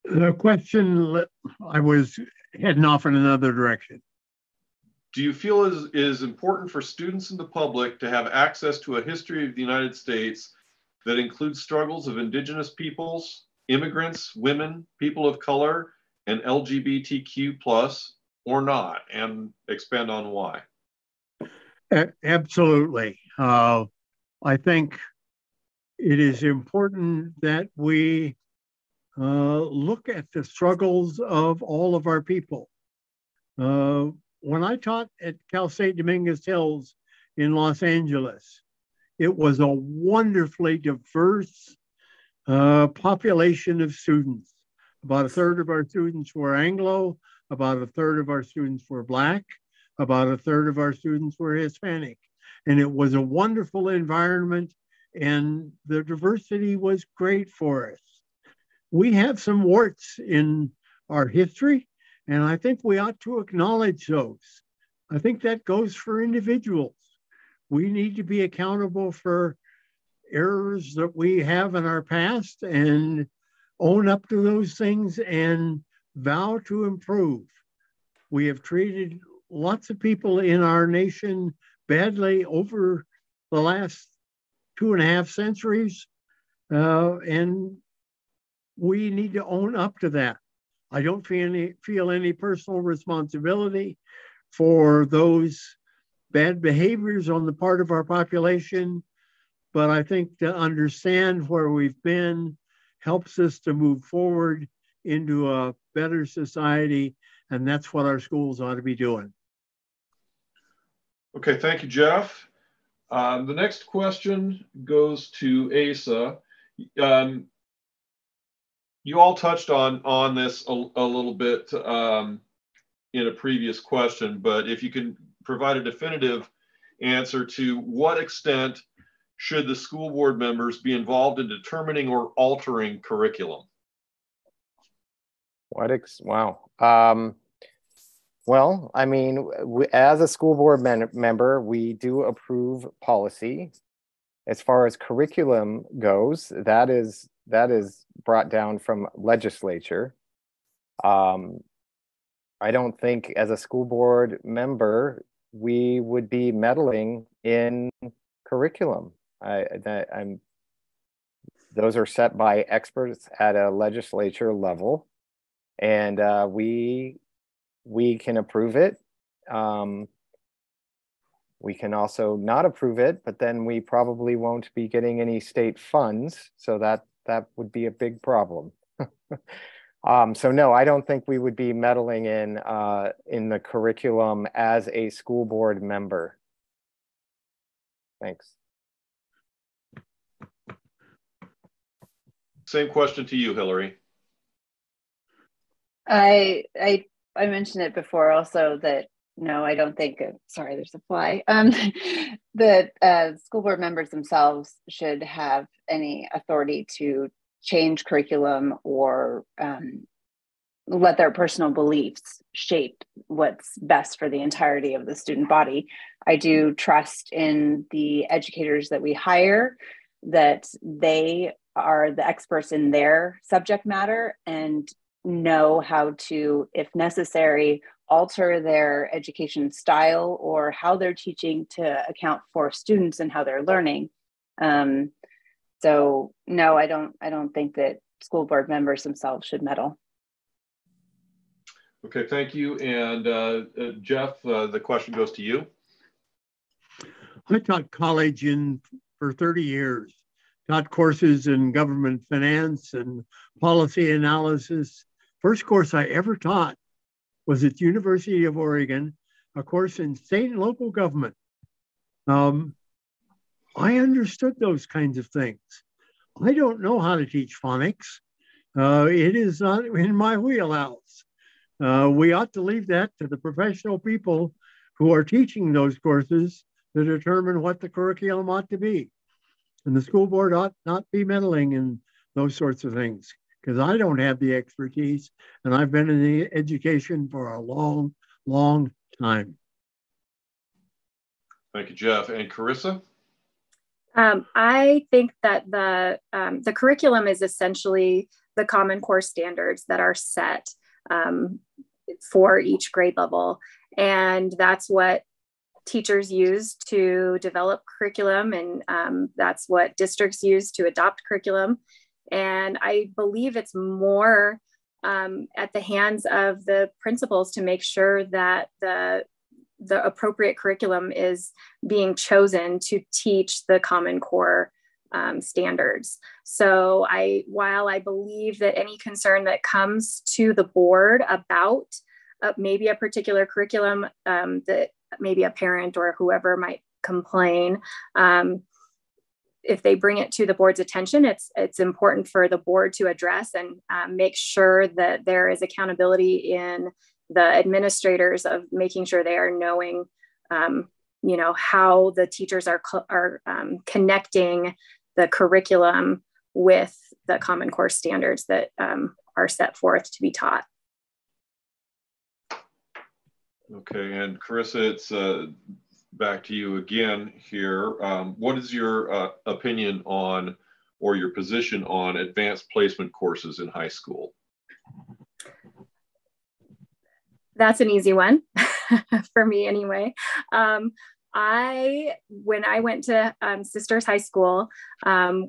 The question, I was heading off in another direction. Do you feel it is important for students and the public to have access to a history of the United States that includes struggles of Indigenous peoples, immigrants, women, people of color, and LGBTQ+, or not? And expand on why. Absolutely. I think it is important that we look at the struggles of all of our people. When I taught at Cal State Dominguez Hills in Los Angeles, it was a wonderfully diverse population of students. About a third of our students were Anglo, about a third of our students were Black, about a third of our students were Hispanic. And it was a wonderful environment, and the diversity was great for us. We have some warts in our history, and I think we ought to acknowledge those. I think that goes for individuals. We need to be accountable for errors that we have in our past and own up to those things and vow to improve. We have treated lots of people in our nation badly over the last 2.5 centuries, and we need to own up to that. I don't feel any personal responsibility for those bad behaviors on the part of our population, but I think to understand where we've been helps us to move forward into a better society, and that's what our schools ought to be doing. Okay, thank you, Jeff. The next question goes to Asa. You all touched on this a little bit in a previous question, but if you can provide a definitive answer to what extent should the school board members be involved in determining or altering curriculum? Wow. Well, I mean, as a school board member, we do approve policy. As far as curriculum goes, that is brought down from legislature. I don't think as a school board member, we would be meddling in curriculum. Those are set by experts at a legislature level, and we can approve it. We can also not approve it, but then we probably won't be getting any state funds, so that would be a big problem. So no, I don't think we would be meddling in the curriculum as a school board member. Thanks. Same question to you, Hillary. I mentioned it before also that no, I don't think, sorry, there's a fly, that school board members themselves should have any authority to change curriculum or let their personal beliefs shape what's best for the entirety of the student body. I do trust in the educators that we hire, that they are the experts in their subject matter and know how to, if necessary, alter their education style or how they're teaching to account for students and how they're learning. So no, I don't think that school board members themselves should meddle. Okay, thank you. And Jeff, the question goes to you. I taught college for 30 years, taught courses in government finance and policy analysis. First course I ever taught was at University of Oregon, a course in state and local government. I understood those kinds of things. I don't know how to teach phonics. It is not in my wheelhouse. We ought to leave that to the professional people who are teaching those courses to determine what the curriculum ought to be. And the school board ought not be meddling in those sorts of things, because I don't have the expertise, and I've been in the education for a long, long time. Thank you, Jeff. And Karissa? I think that the curriculum is essentially the Common Core standards that are set for each grade level. And that's what teachers use to develop curriculum, and that's what districts use to adopt curriculum. And I believe it's more at the hands of the principals to make sure that the appropriate curriculum is being chosen to teach the Common Core standards. So while I believe that any concern that comes to the board about maybe a particular curriculum that maybe a parent or whoever might complain, if they bring it to the board's attention, it's important for the board to address and make sure that there is accountability in the administrators of making sure they are knowing, how the teachers are connecting the curriculum with the Common Core standards that are set forth to be taught. Okay, and Karissa, it's back to you again here. What is your opinion on, or your position on, advanced placement courses in high school? That's an easy one for me anyway. When I went to Sisters High School,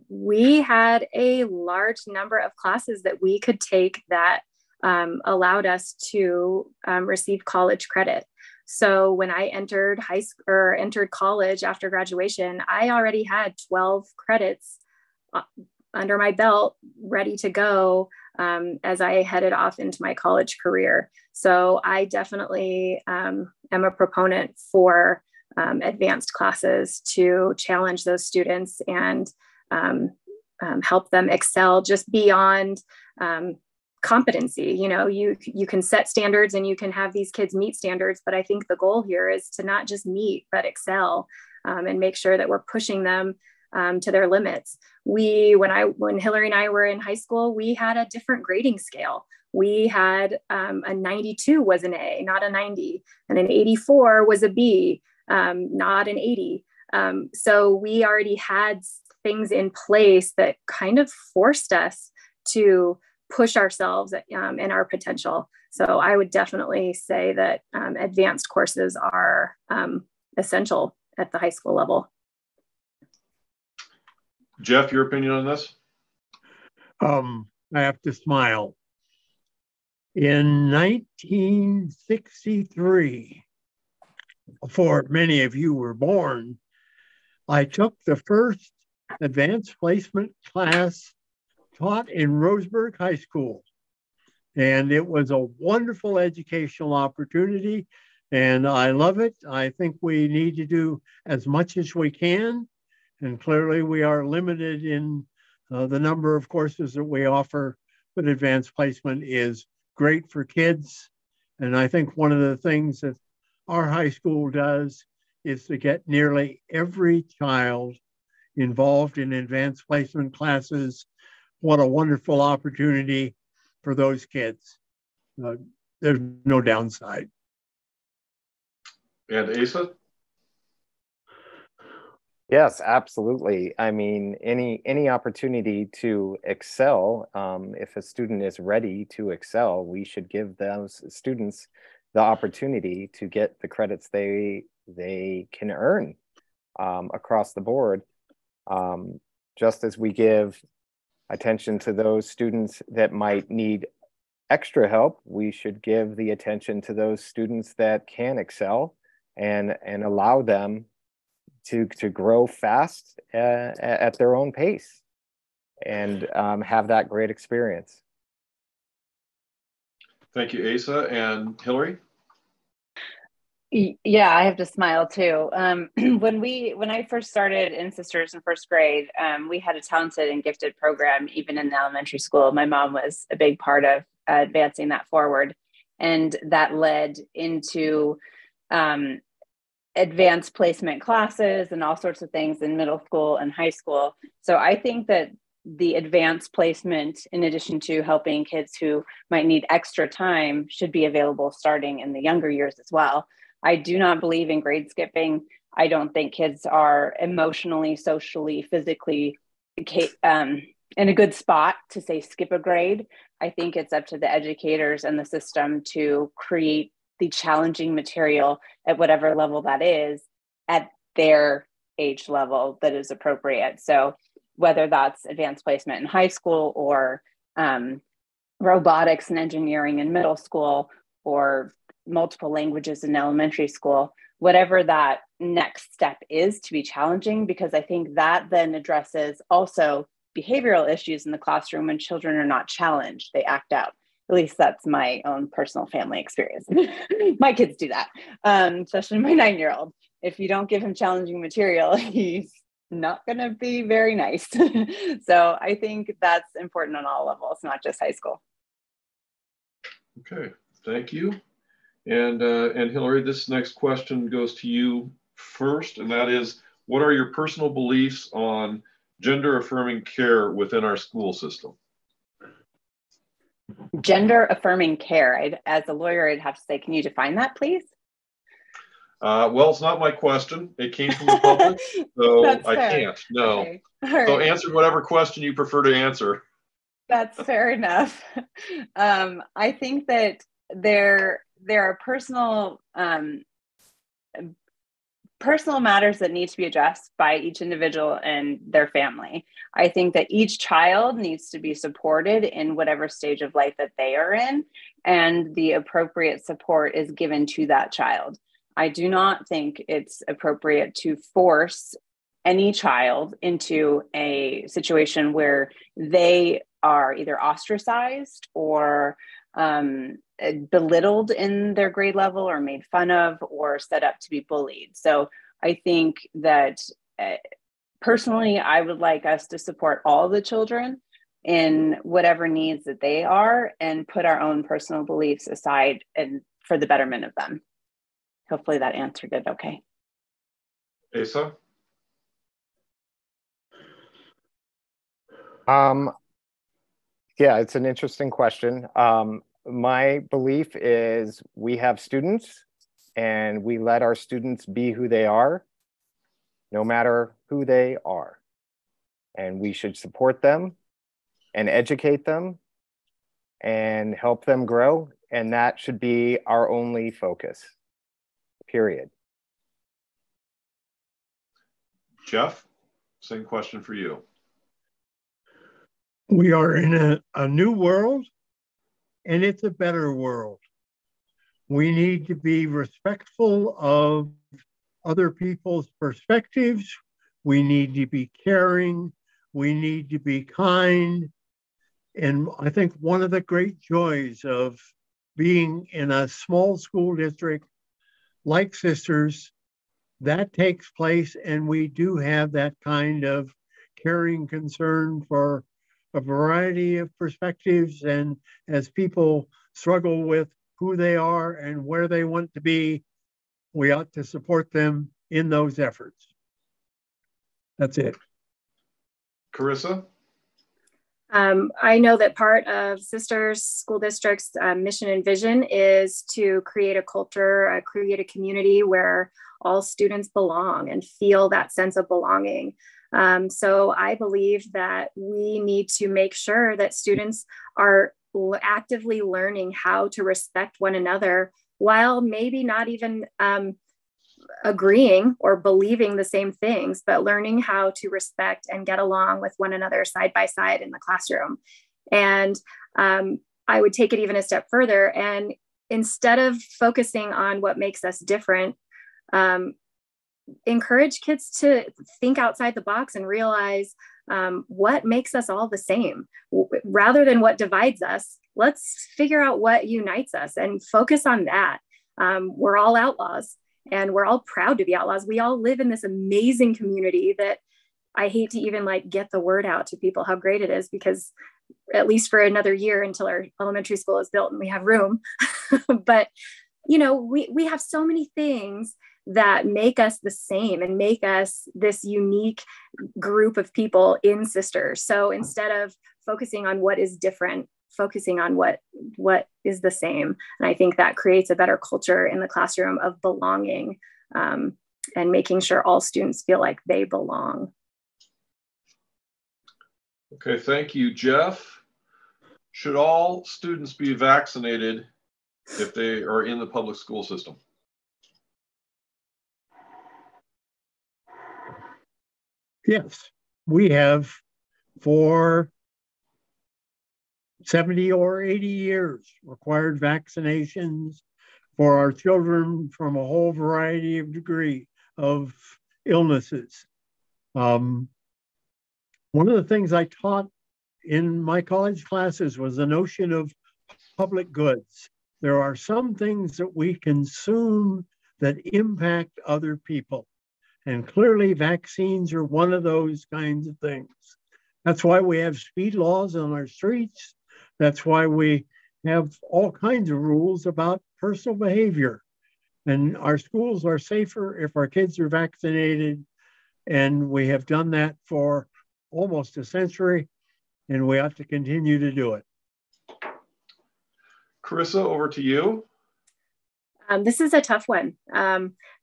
we had a large number of classes that we could take that allowed us to receive college credit. So when I entered high school or entered college after graduation, I already had 12 credits under my belt, ready to go as I headed off into my college career. So I definitely am a proponent for advanced classes to challenge those students and help them excel just beyond competency. You can set standards and you can have these kids meet standards, but I think the goal here is to not just meet, but excel and make sure that we're pushing them to their limits. When Hillary and I were in high school, we had a different grading scale. We had a 92 was an A, not a 90, and an 84 was a B, not an 80. So we already had things in place that kind of forced us to push ourselves and our potential. So I would definitely say that advanced courses are essential at the high school level. Jeff, your opinion on this? I have to smile. In 1963, before many of you were born, I took the first advanced placement class taught in Roseburg High School. And it was a wonderful educational opportunity, and I love it. I think we need to do as much as we can. And clearly we are limited in the number of courses that we offer, but advanced placement is great for kids. And I think one of the things that our high school does is to get nearly every child involved in advanced placement classes. What a wonderful opportunity for those kids. There's no downside. And Asa? Yes, absolutely. I mean, any opportunity to excel, if a student is ready to excel, we should give those students the opportunity to get the credits they can earn across the board. Just as we give attention to those students that might need extra help, we should give the attention to those students that can excel and allow them to grow fast at their own pace and have that great experience. Thank you, Asa. And Hillary? Yeah, I have to smile too. When I first started in Sisters in first grade, we had a talented and gifted program even in elementary school. My mom was a big part of advancing that forward, and that led into advanced placement classes and all sorts of things in middle school and high school. So I think that the advanced placement, in addition to helping kids who might need extra time, should be available starting in the younger years as well. I do not believe in grade skipping. I don't think kids are emotionally, socially, physically in a good spot to say skip a grade. I think it's up to the educators and the system to create the challenging material at whatever level that is at their age level that is appropriate. So whether that's advanced placement in high school or robotics and engineering in middle school or multiple languages in elementary school, whatever that next step is to be challenging, because I think that then addresses also behavioral issues in the classroom when children are not challenged, they act out. At least that's my own personal family experience. My kids do that, especially my 9-year-old. If you don't give him challenging material, he's not going to be very nice. So I think that's important on all levels, not just high school. Okay, thank you. And Hillary, this next question goes to you first, and that is, what are your personal beliefs on gender affirming care within our school system? Gender affirming care, as a lawyer, I'd have to say, can you define that, please? Well, it's not my question. It came from the public, so I can't. No. Okay. Right. So answer whatever question you prefer to answer. That's fair enough. I think that there are personal matters that need to be addressed by each individual and their family. I think that each child needs to be supported in whatever stage of life that they are in, and the appropriate support is given to that child. I do not think it's appropriate to force any child into a situation where they are either ostracized or belittled in their grade level or made fun of or set up to be bullied. So I think that personally, I would like us to support all the children in whatever needs that they are and put our own personal beliefs aside and for the betterment of them. Hopefully that answered it okay. Asa? Yeah, it's an interesting question. My belief is we have students and we let our students be who they are, no matter who they are. And we should support them and educate them and help them grow. And that should be our only focus, period. Jeff, same question for you. We are in a new world, and it's a better world. We need to be respectful of other people's perspectives. We need to be caring. We need to be kind. And I think one of the great joys of being in a small school district like Sisters, that takes place, and we do have that kind of caring concern for a variety of perspectives. And as people struggle with who they are and where they want to be, we ought to support them in those efforts. That's it. Karissa? I know that part of Sisters School District's mission and vision is to create a culture, create a community where all students belong and feel that sense of belonging. So I believe that we need to make sure that students are actively learning how to respect one another while maybe not even agreeing or believing the same things, but learning how to respect and get along with one another side by side in the classroom. And I would take it even a step further. And instead of focusing on what makes us different, encourage kids to think outside the box and realize what makes us all the same. Rather than what divides us, let's figure out what unites us and focus on that. we're all outlaws, and we're all proud to be outlaws. We all live in this amazing community that I hate to even like get the word out to people how great it is, because at least for another year until our elementary school is built and we have room. But, you know, we have so many things that make us the same and make us this unique group of people in Sisters. So instead of focusing on what is different, focusing on what is the same. And I think that creates a better culture in the classroom of belonging, and making sure all students feel like they belong. Okay, thank you, Jeff. Should all students be vaccinated if they are in the public school system? Yes, we have for 70 or 80 years required vaccinations for our children from a whole variety of degree of illnesses. One of the things I taught in my college classes was the notion of public goods. There are some things that we consume that impact other people. And clearly vaccines are one of those kinds of things. That's why we have speed laws on our streets. That's why we have all kinds of rules about personal behavior. And our schools are safer if our kids are vaccinated. And we have done that for almost a century, and we ought to continue to do it. Karissa, over to you. This is a tough one,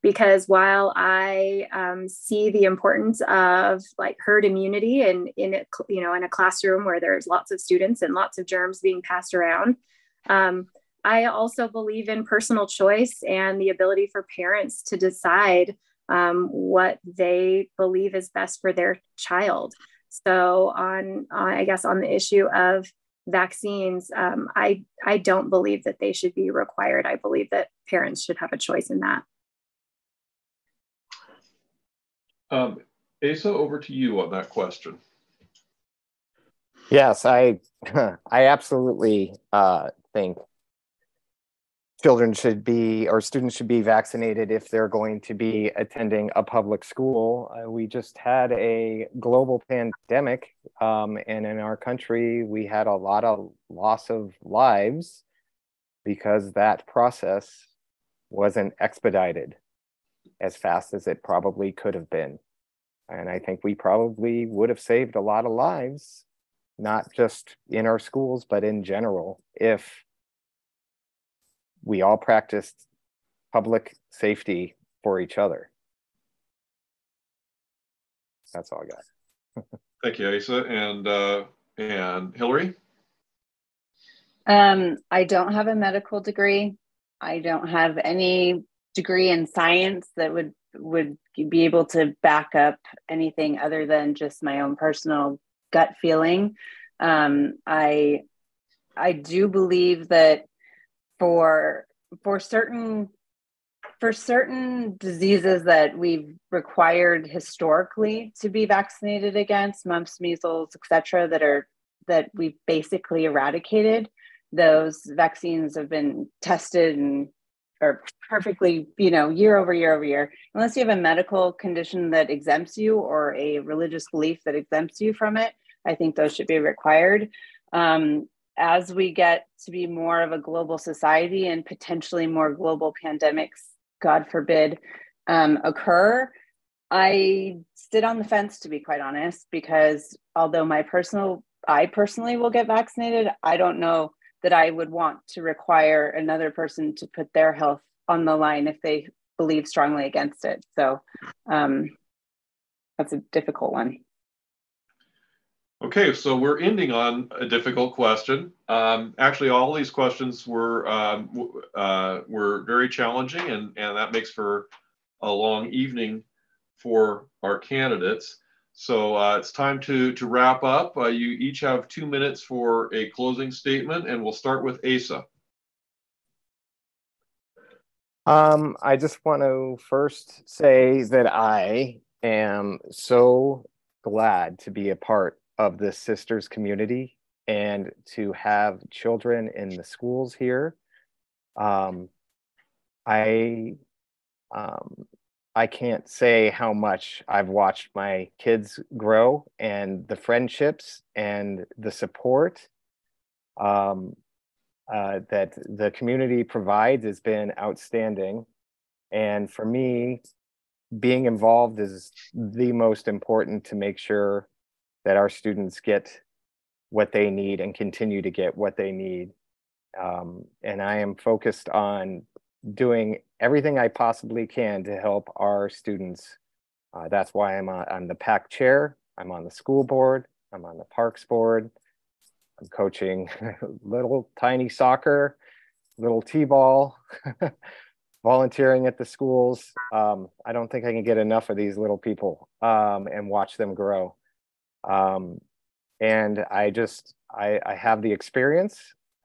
because while I see the importance of like herd immunity and in a classroom where there's lots of students and lots of germs being passed around, I also believe in personal choice and the ability for parents to decide what they believe is best for their child. So I guess on the issue of vaccines, I don't believe that they should be required. I believe that parents should have a choice in that. Asa, over to you on that question. Yes, I absolutely think children should be, or students should be vaccinated if they're going to be attending a public school. We just had a global pandemic, and in our country, we had a lot of loss of lives because that process wasn't expedited as fast as it probably could have been. And I think we probably would have saved a lot of lives, not just in our schools, but in general, if we all practiced public safety for each other. That's all I got. Thank you, Asa. And Hillary? I don't have a medical degree. I don't have any degree in science that would be able to back up anything other than just my own personal gut feeling. I do believe that for certain diseases that we've required historically to be vaccinated against, mumps, measles, etc., that we've basically eradicated, those vaccines have been tested and are perfectly, year over year over year. Unless you have a medical condition that exempts you or a religious belief that exempts you from it, I think those should be required. As we get to be more of a global society and potentially more global pandemics, God forbid, occur, I sit on the fence, to be quite honest, because although I personally will get vaccinated, I don't know that I would want to require another person to put their health on the line if they believe strongly against it. So that's a difficult one. Okay, so we're ending on a difficult question. Actually, all these questions were very challenging, and that makes for a long evening for our candidates. So it's time to wrap up. You each have 2 minutes for a closing statement, and we'll start with Asa. I just want to first say that I am so glad to be a part of this Sisters community and to have children in the schools here. I I can't say how much I've watched my kids grow, and the friendships and the support that the community provides has been outstanding. And for me, being involved is the most important to make sure that our students get what they need and continue to get what they need. And I am focused on doing everything I possibly can to help our students. That's why I'm the PAC chair. I'm on the school board. I'm on the parks board. I'm coaching little tiny soccer, little t-ball, volunteering at the schools. I don't think I can get enough of these little people and watch them grow. And I have the experience.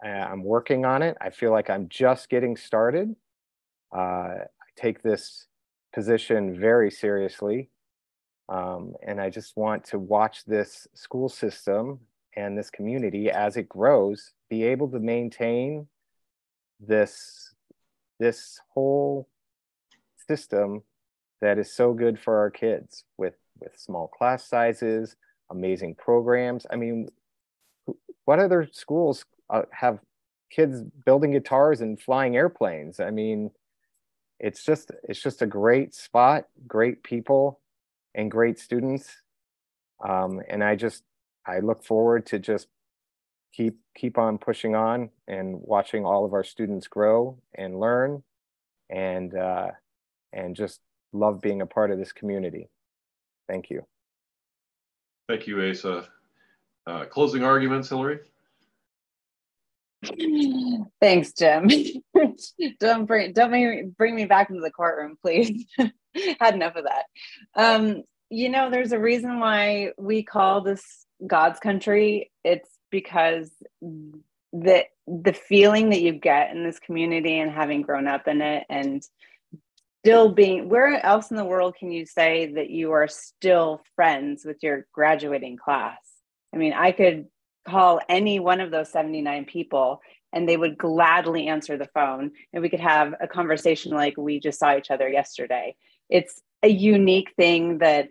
I'm working on it. I feel like I'm just getting started. I take this position very seriously. And I just want to watch this school system and this community as it grows, be able to maintain this whole system that is so good for our kids with small class sizes, amazing programs. I mean, what other schools have kids building guitars and flying airplanes? I mean, it's just a great spot, great people, and great students. And I look forward to just keep on pushing on and watching all of our students grow and learn, and just love being a part of this community. Thank you. Thank you, Asa. Closing arguments, Hillary? Thanks, Jim. Don't bring me back into the courtroom, please. Had enough of that. You know, there's a reason why we call this God's country. It's because the feeling that you get in this community and having grown up in it and still being, where else in the world can you say that you are still friends with your graduating class? I mean, I could call any one of those 79 people and they would gladly answer the phone and we could have a conversation like we just saw each other yesterday. It's a unique thing that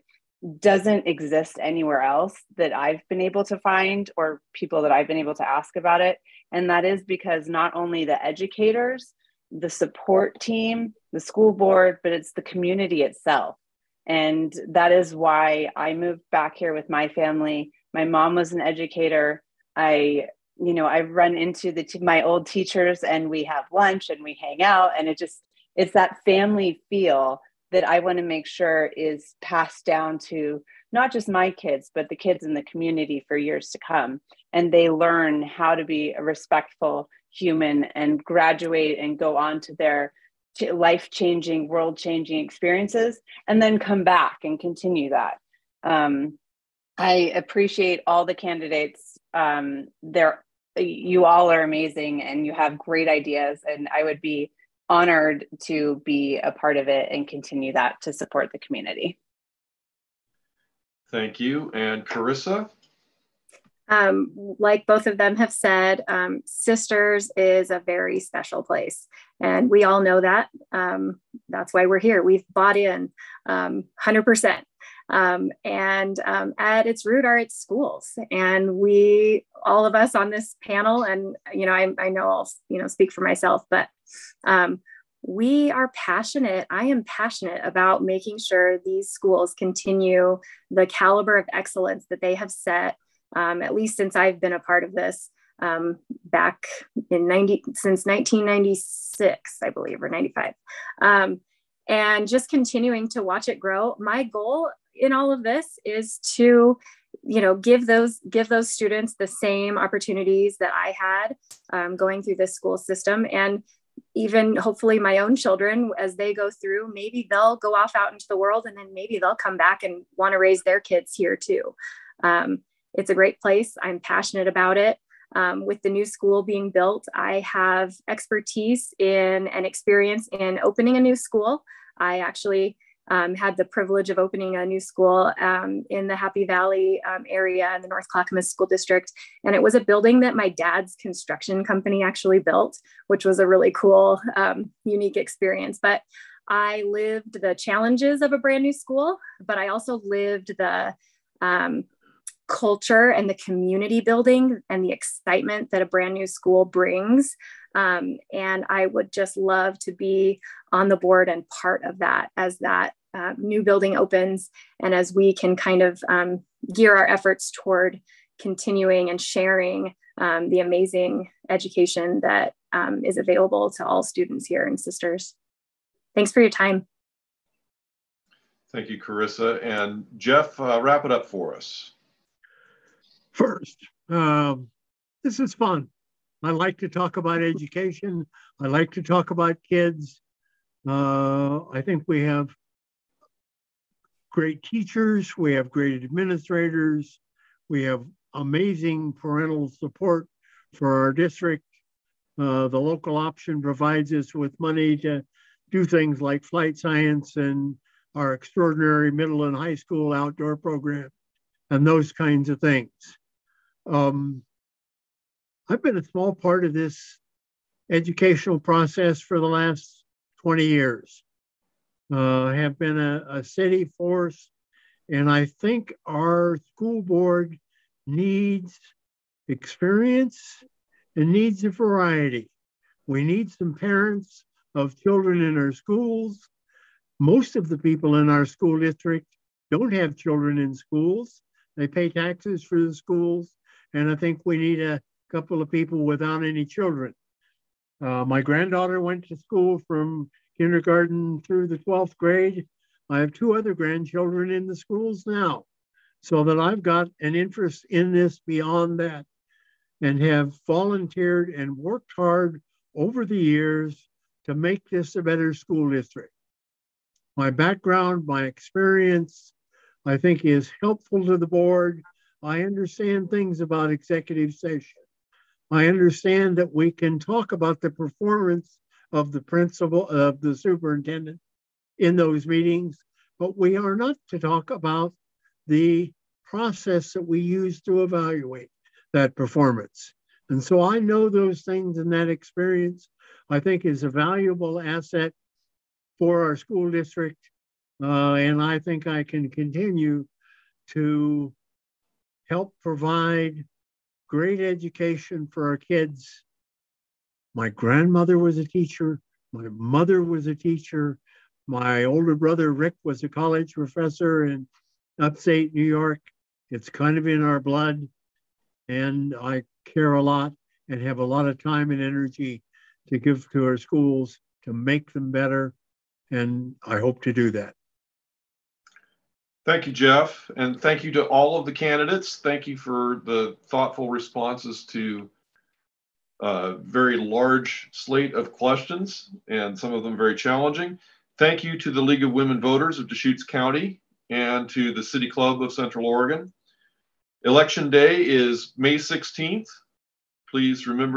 doesn't exist anywhere else that I've been able to find, or people that I've been able to ask about it. And that is because not only the educators, the support team, the school board, but it's the community itself. And that is why I moved back here with my family. My mom was an educator. I run into my old teachers and we have lunch and we hang out, and it's that family feel that I want to make sure is passed down to not just my kids, but the kids in the community for years to come. And they learn how to be a respectful human and graduate and go on to their life-changing, world-changing experiences, and then come back and continue that. I appreciate all the candidates. You all are amazing and you have great ideas, and I would be honored to be a part of it and continue that to support the community. Thank you. And Karissa? Like both of them have said, Sisters is a very special place, and we all know that. That's why we're here. We've bought in 100%. And at its root are its schools, and all of us on this panel, and I know I'll speak for myself, but we are passionate. I am passionate about making sure these schools continue the caliber of excellence that they have set, at least since I've been a part of this, back since 1996, I believe, or 95. And just continuing to watch it grow. My goal in all of this is to, give those students the same opportunities that I had going through this school system. And even hopefully my own children, as they go through, maybe they'll go off out into the world, and then maybe they'll come back and want to raise their kids here too. It's a great place. I'm passionate about it. With the new school being built, I have expertise in and experience in opening a new school. I actually had the privilege of opening a new school in the Happy Valley area in the North Clackamas School District. And it was a building that my dad's construction company actually built, which was a really cool, unique experience. But I lived the challenges of a brand new school, but I also lived the culture and the community building and the excitement that a brand new school brings. And I would just love to be on the board and part of that as that new building opens, and as we can kind of gear our efforts toward continuing and sharing the amazing education that is available to all students here in Sisters. Thanks for your time. Thank you, Karissa. And Jeff, wrap it up for us. First, this is fun. I like to talk about education. I like to talk about kids. I think we have great teachers. We have great administrators. We have amazing parental support for our district. The local option provides us with money to do things like flight science and our extraordinary middle and high school outdoor program and those kinds of things. I've been a small part of this educational process for the last 20 years. I have been a city force, and I think our school board needs experience and needs a variety. We need some parents of children in our schools. Most of the people in our school district don't have children in schools. They pay taxes for the schools, and I think we need a couple of people without any children. My granddaughter went to school from kindergarten through the 12th grade. I have 2 other grandchildren in the schools now, so that I've got an interest in this beyond that, and have volunteered and worked hard over the years to make this a better school district. My background, my experience, I think is helpful to the board. I understand things about executive session. I understand that we can talk about the performance of the principal, of the superintendent in those meetings, but we are not to talk about the process that we use to evaluate that performance. And so I know those things, and that experience, I think, is a valuable asset for our school district. And I think I can continue to help provide great education for our kids. My grandmother was a teacher. My mother was a teacher. My older brother, Rick, was a college professor in upstate New York. It's kind of in our blood. And I care a lot and have a lot of time and energy to give to our schools to make them better. And I hope to do that. Thank you, Jeff. And thank you to all of the candidates. Thank you for the thoughtful responses to a very large slate of questions, and some of them very challenging. Thank you to the League of Women Voters of Deschutes County and to the City Club of Central Oregon. Election Day is May 16th. Please remember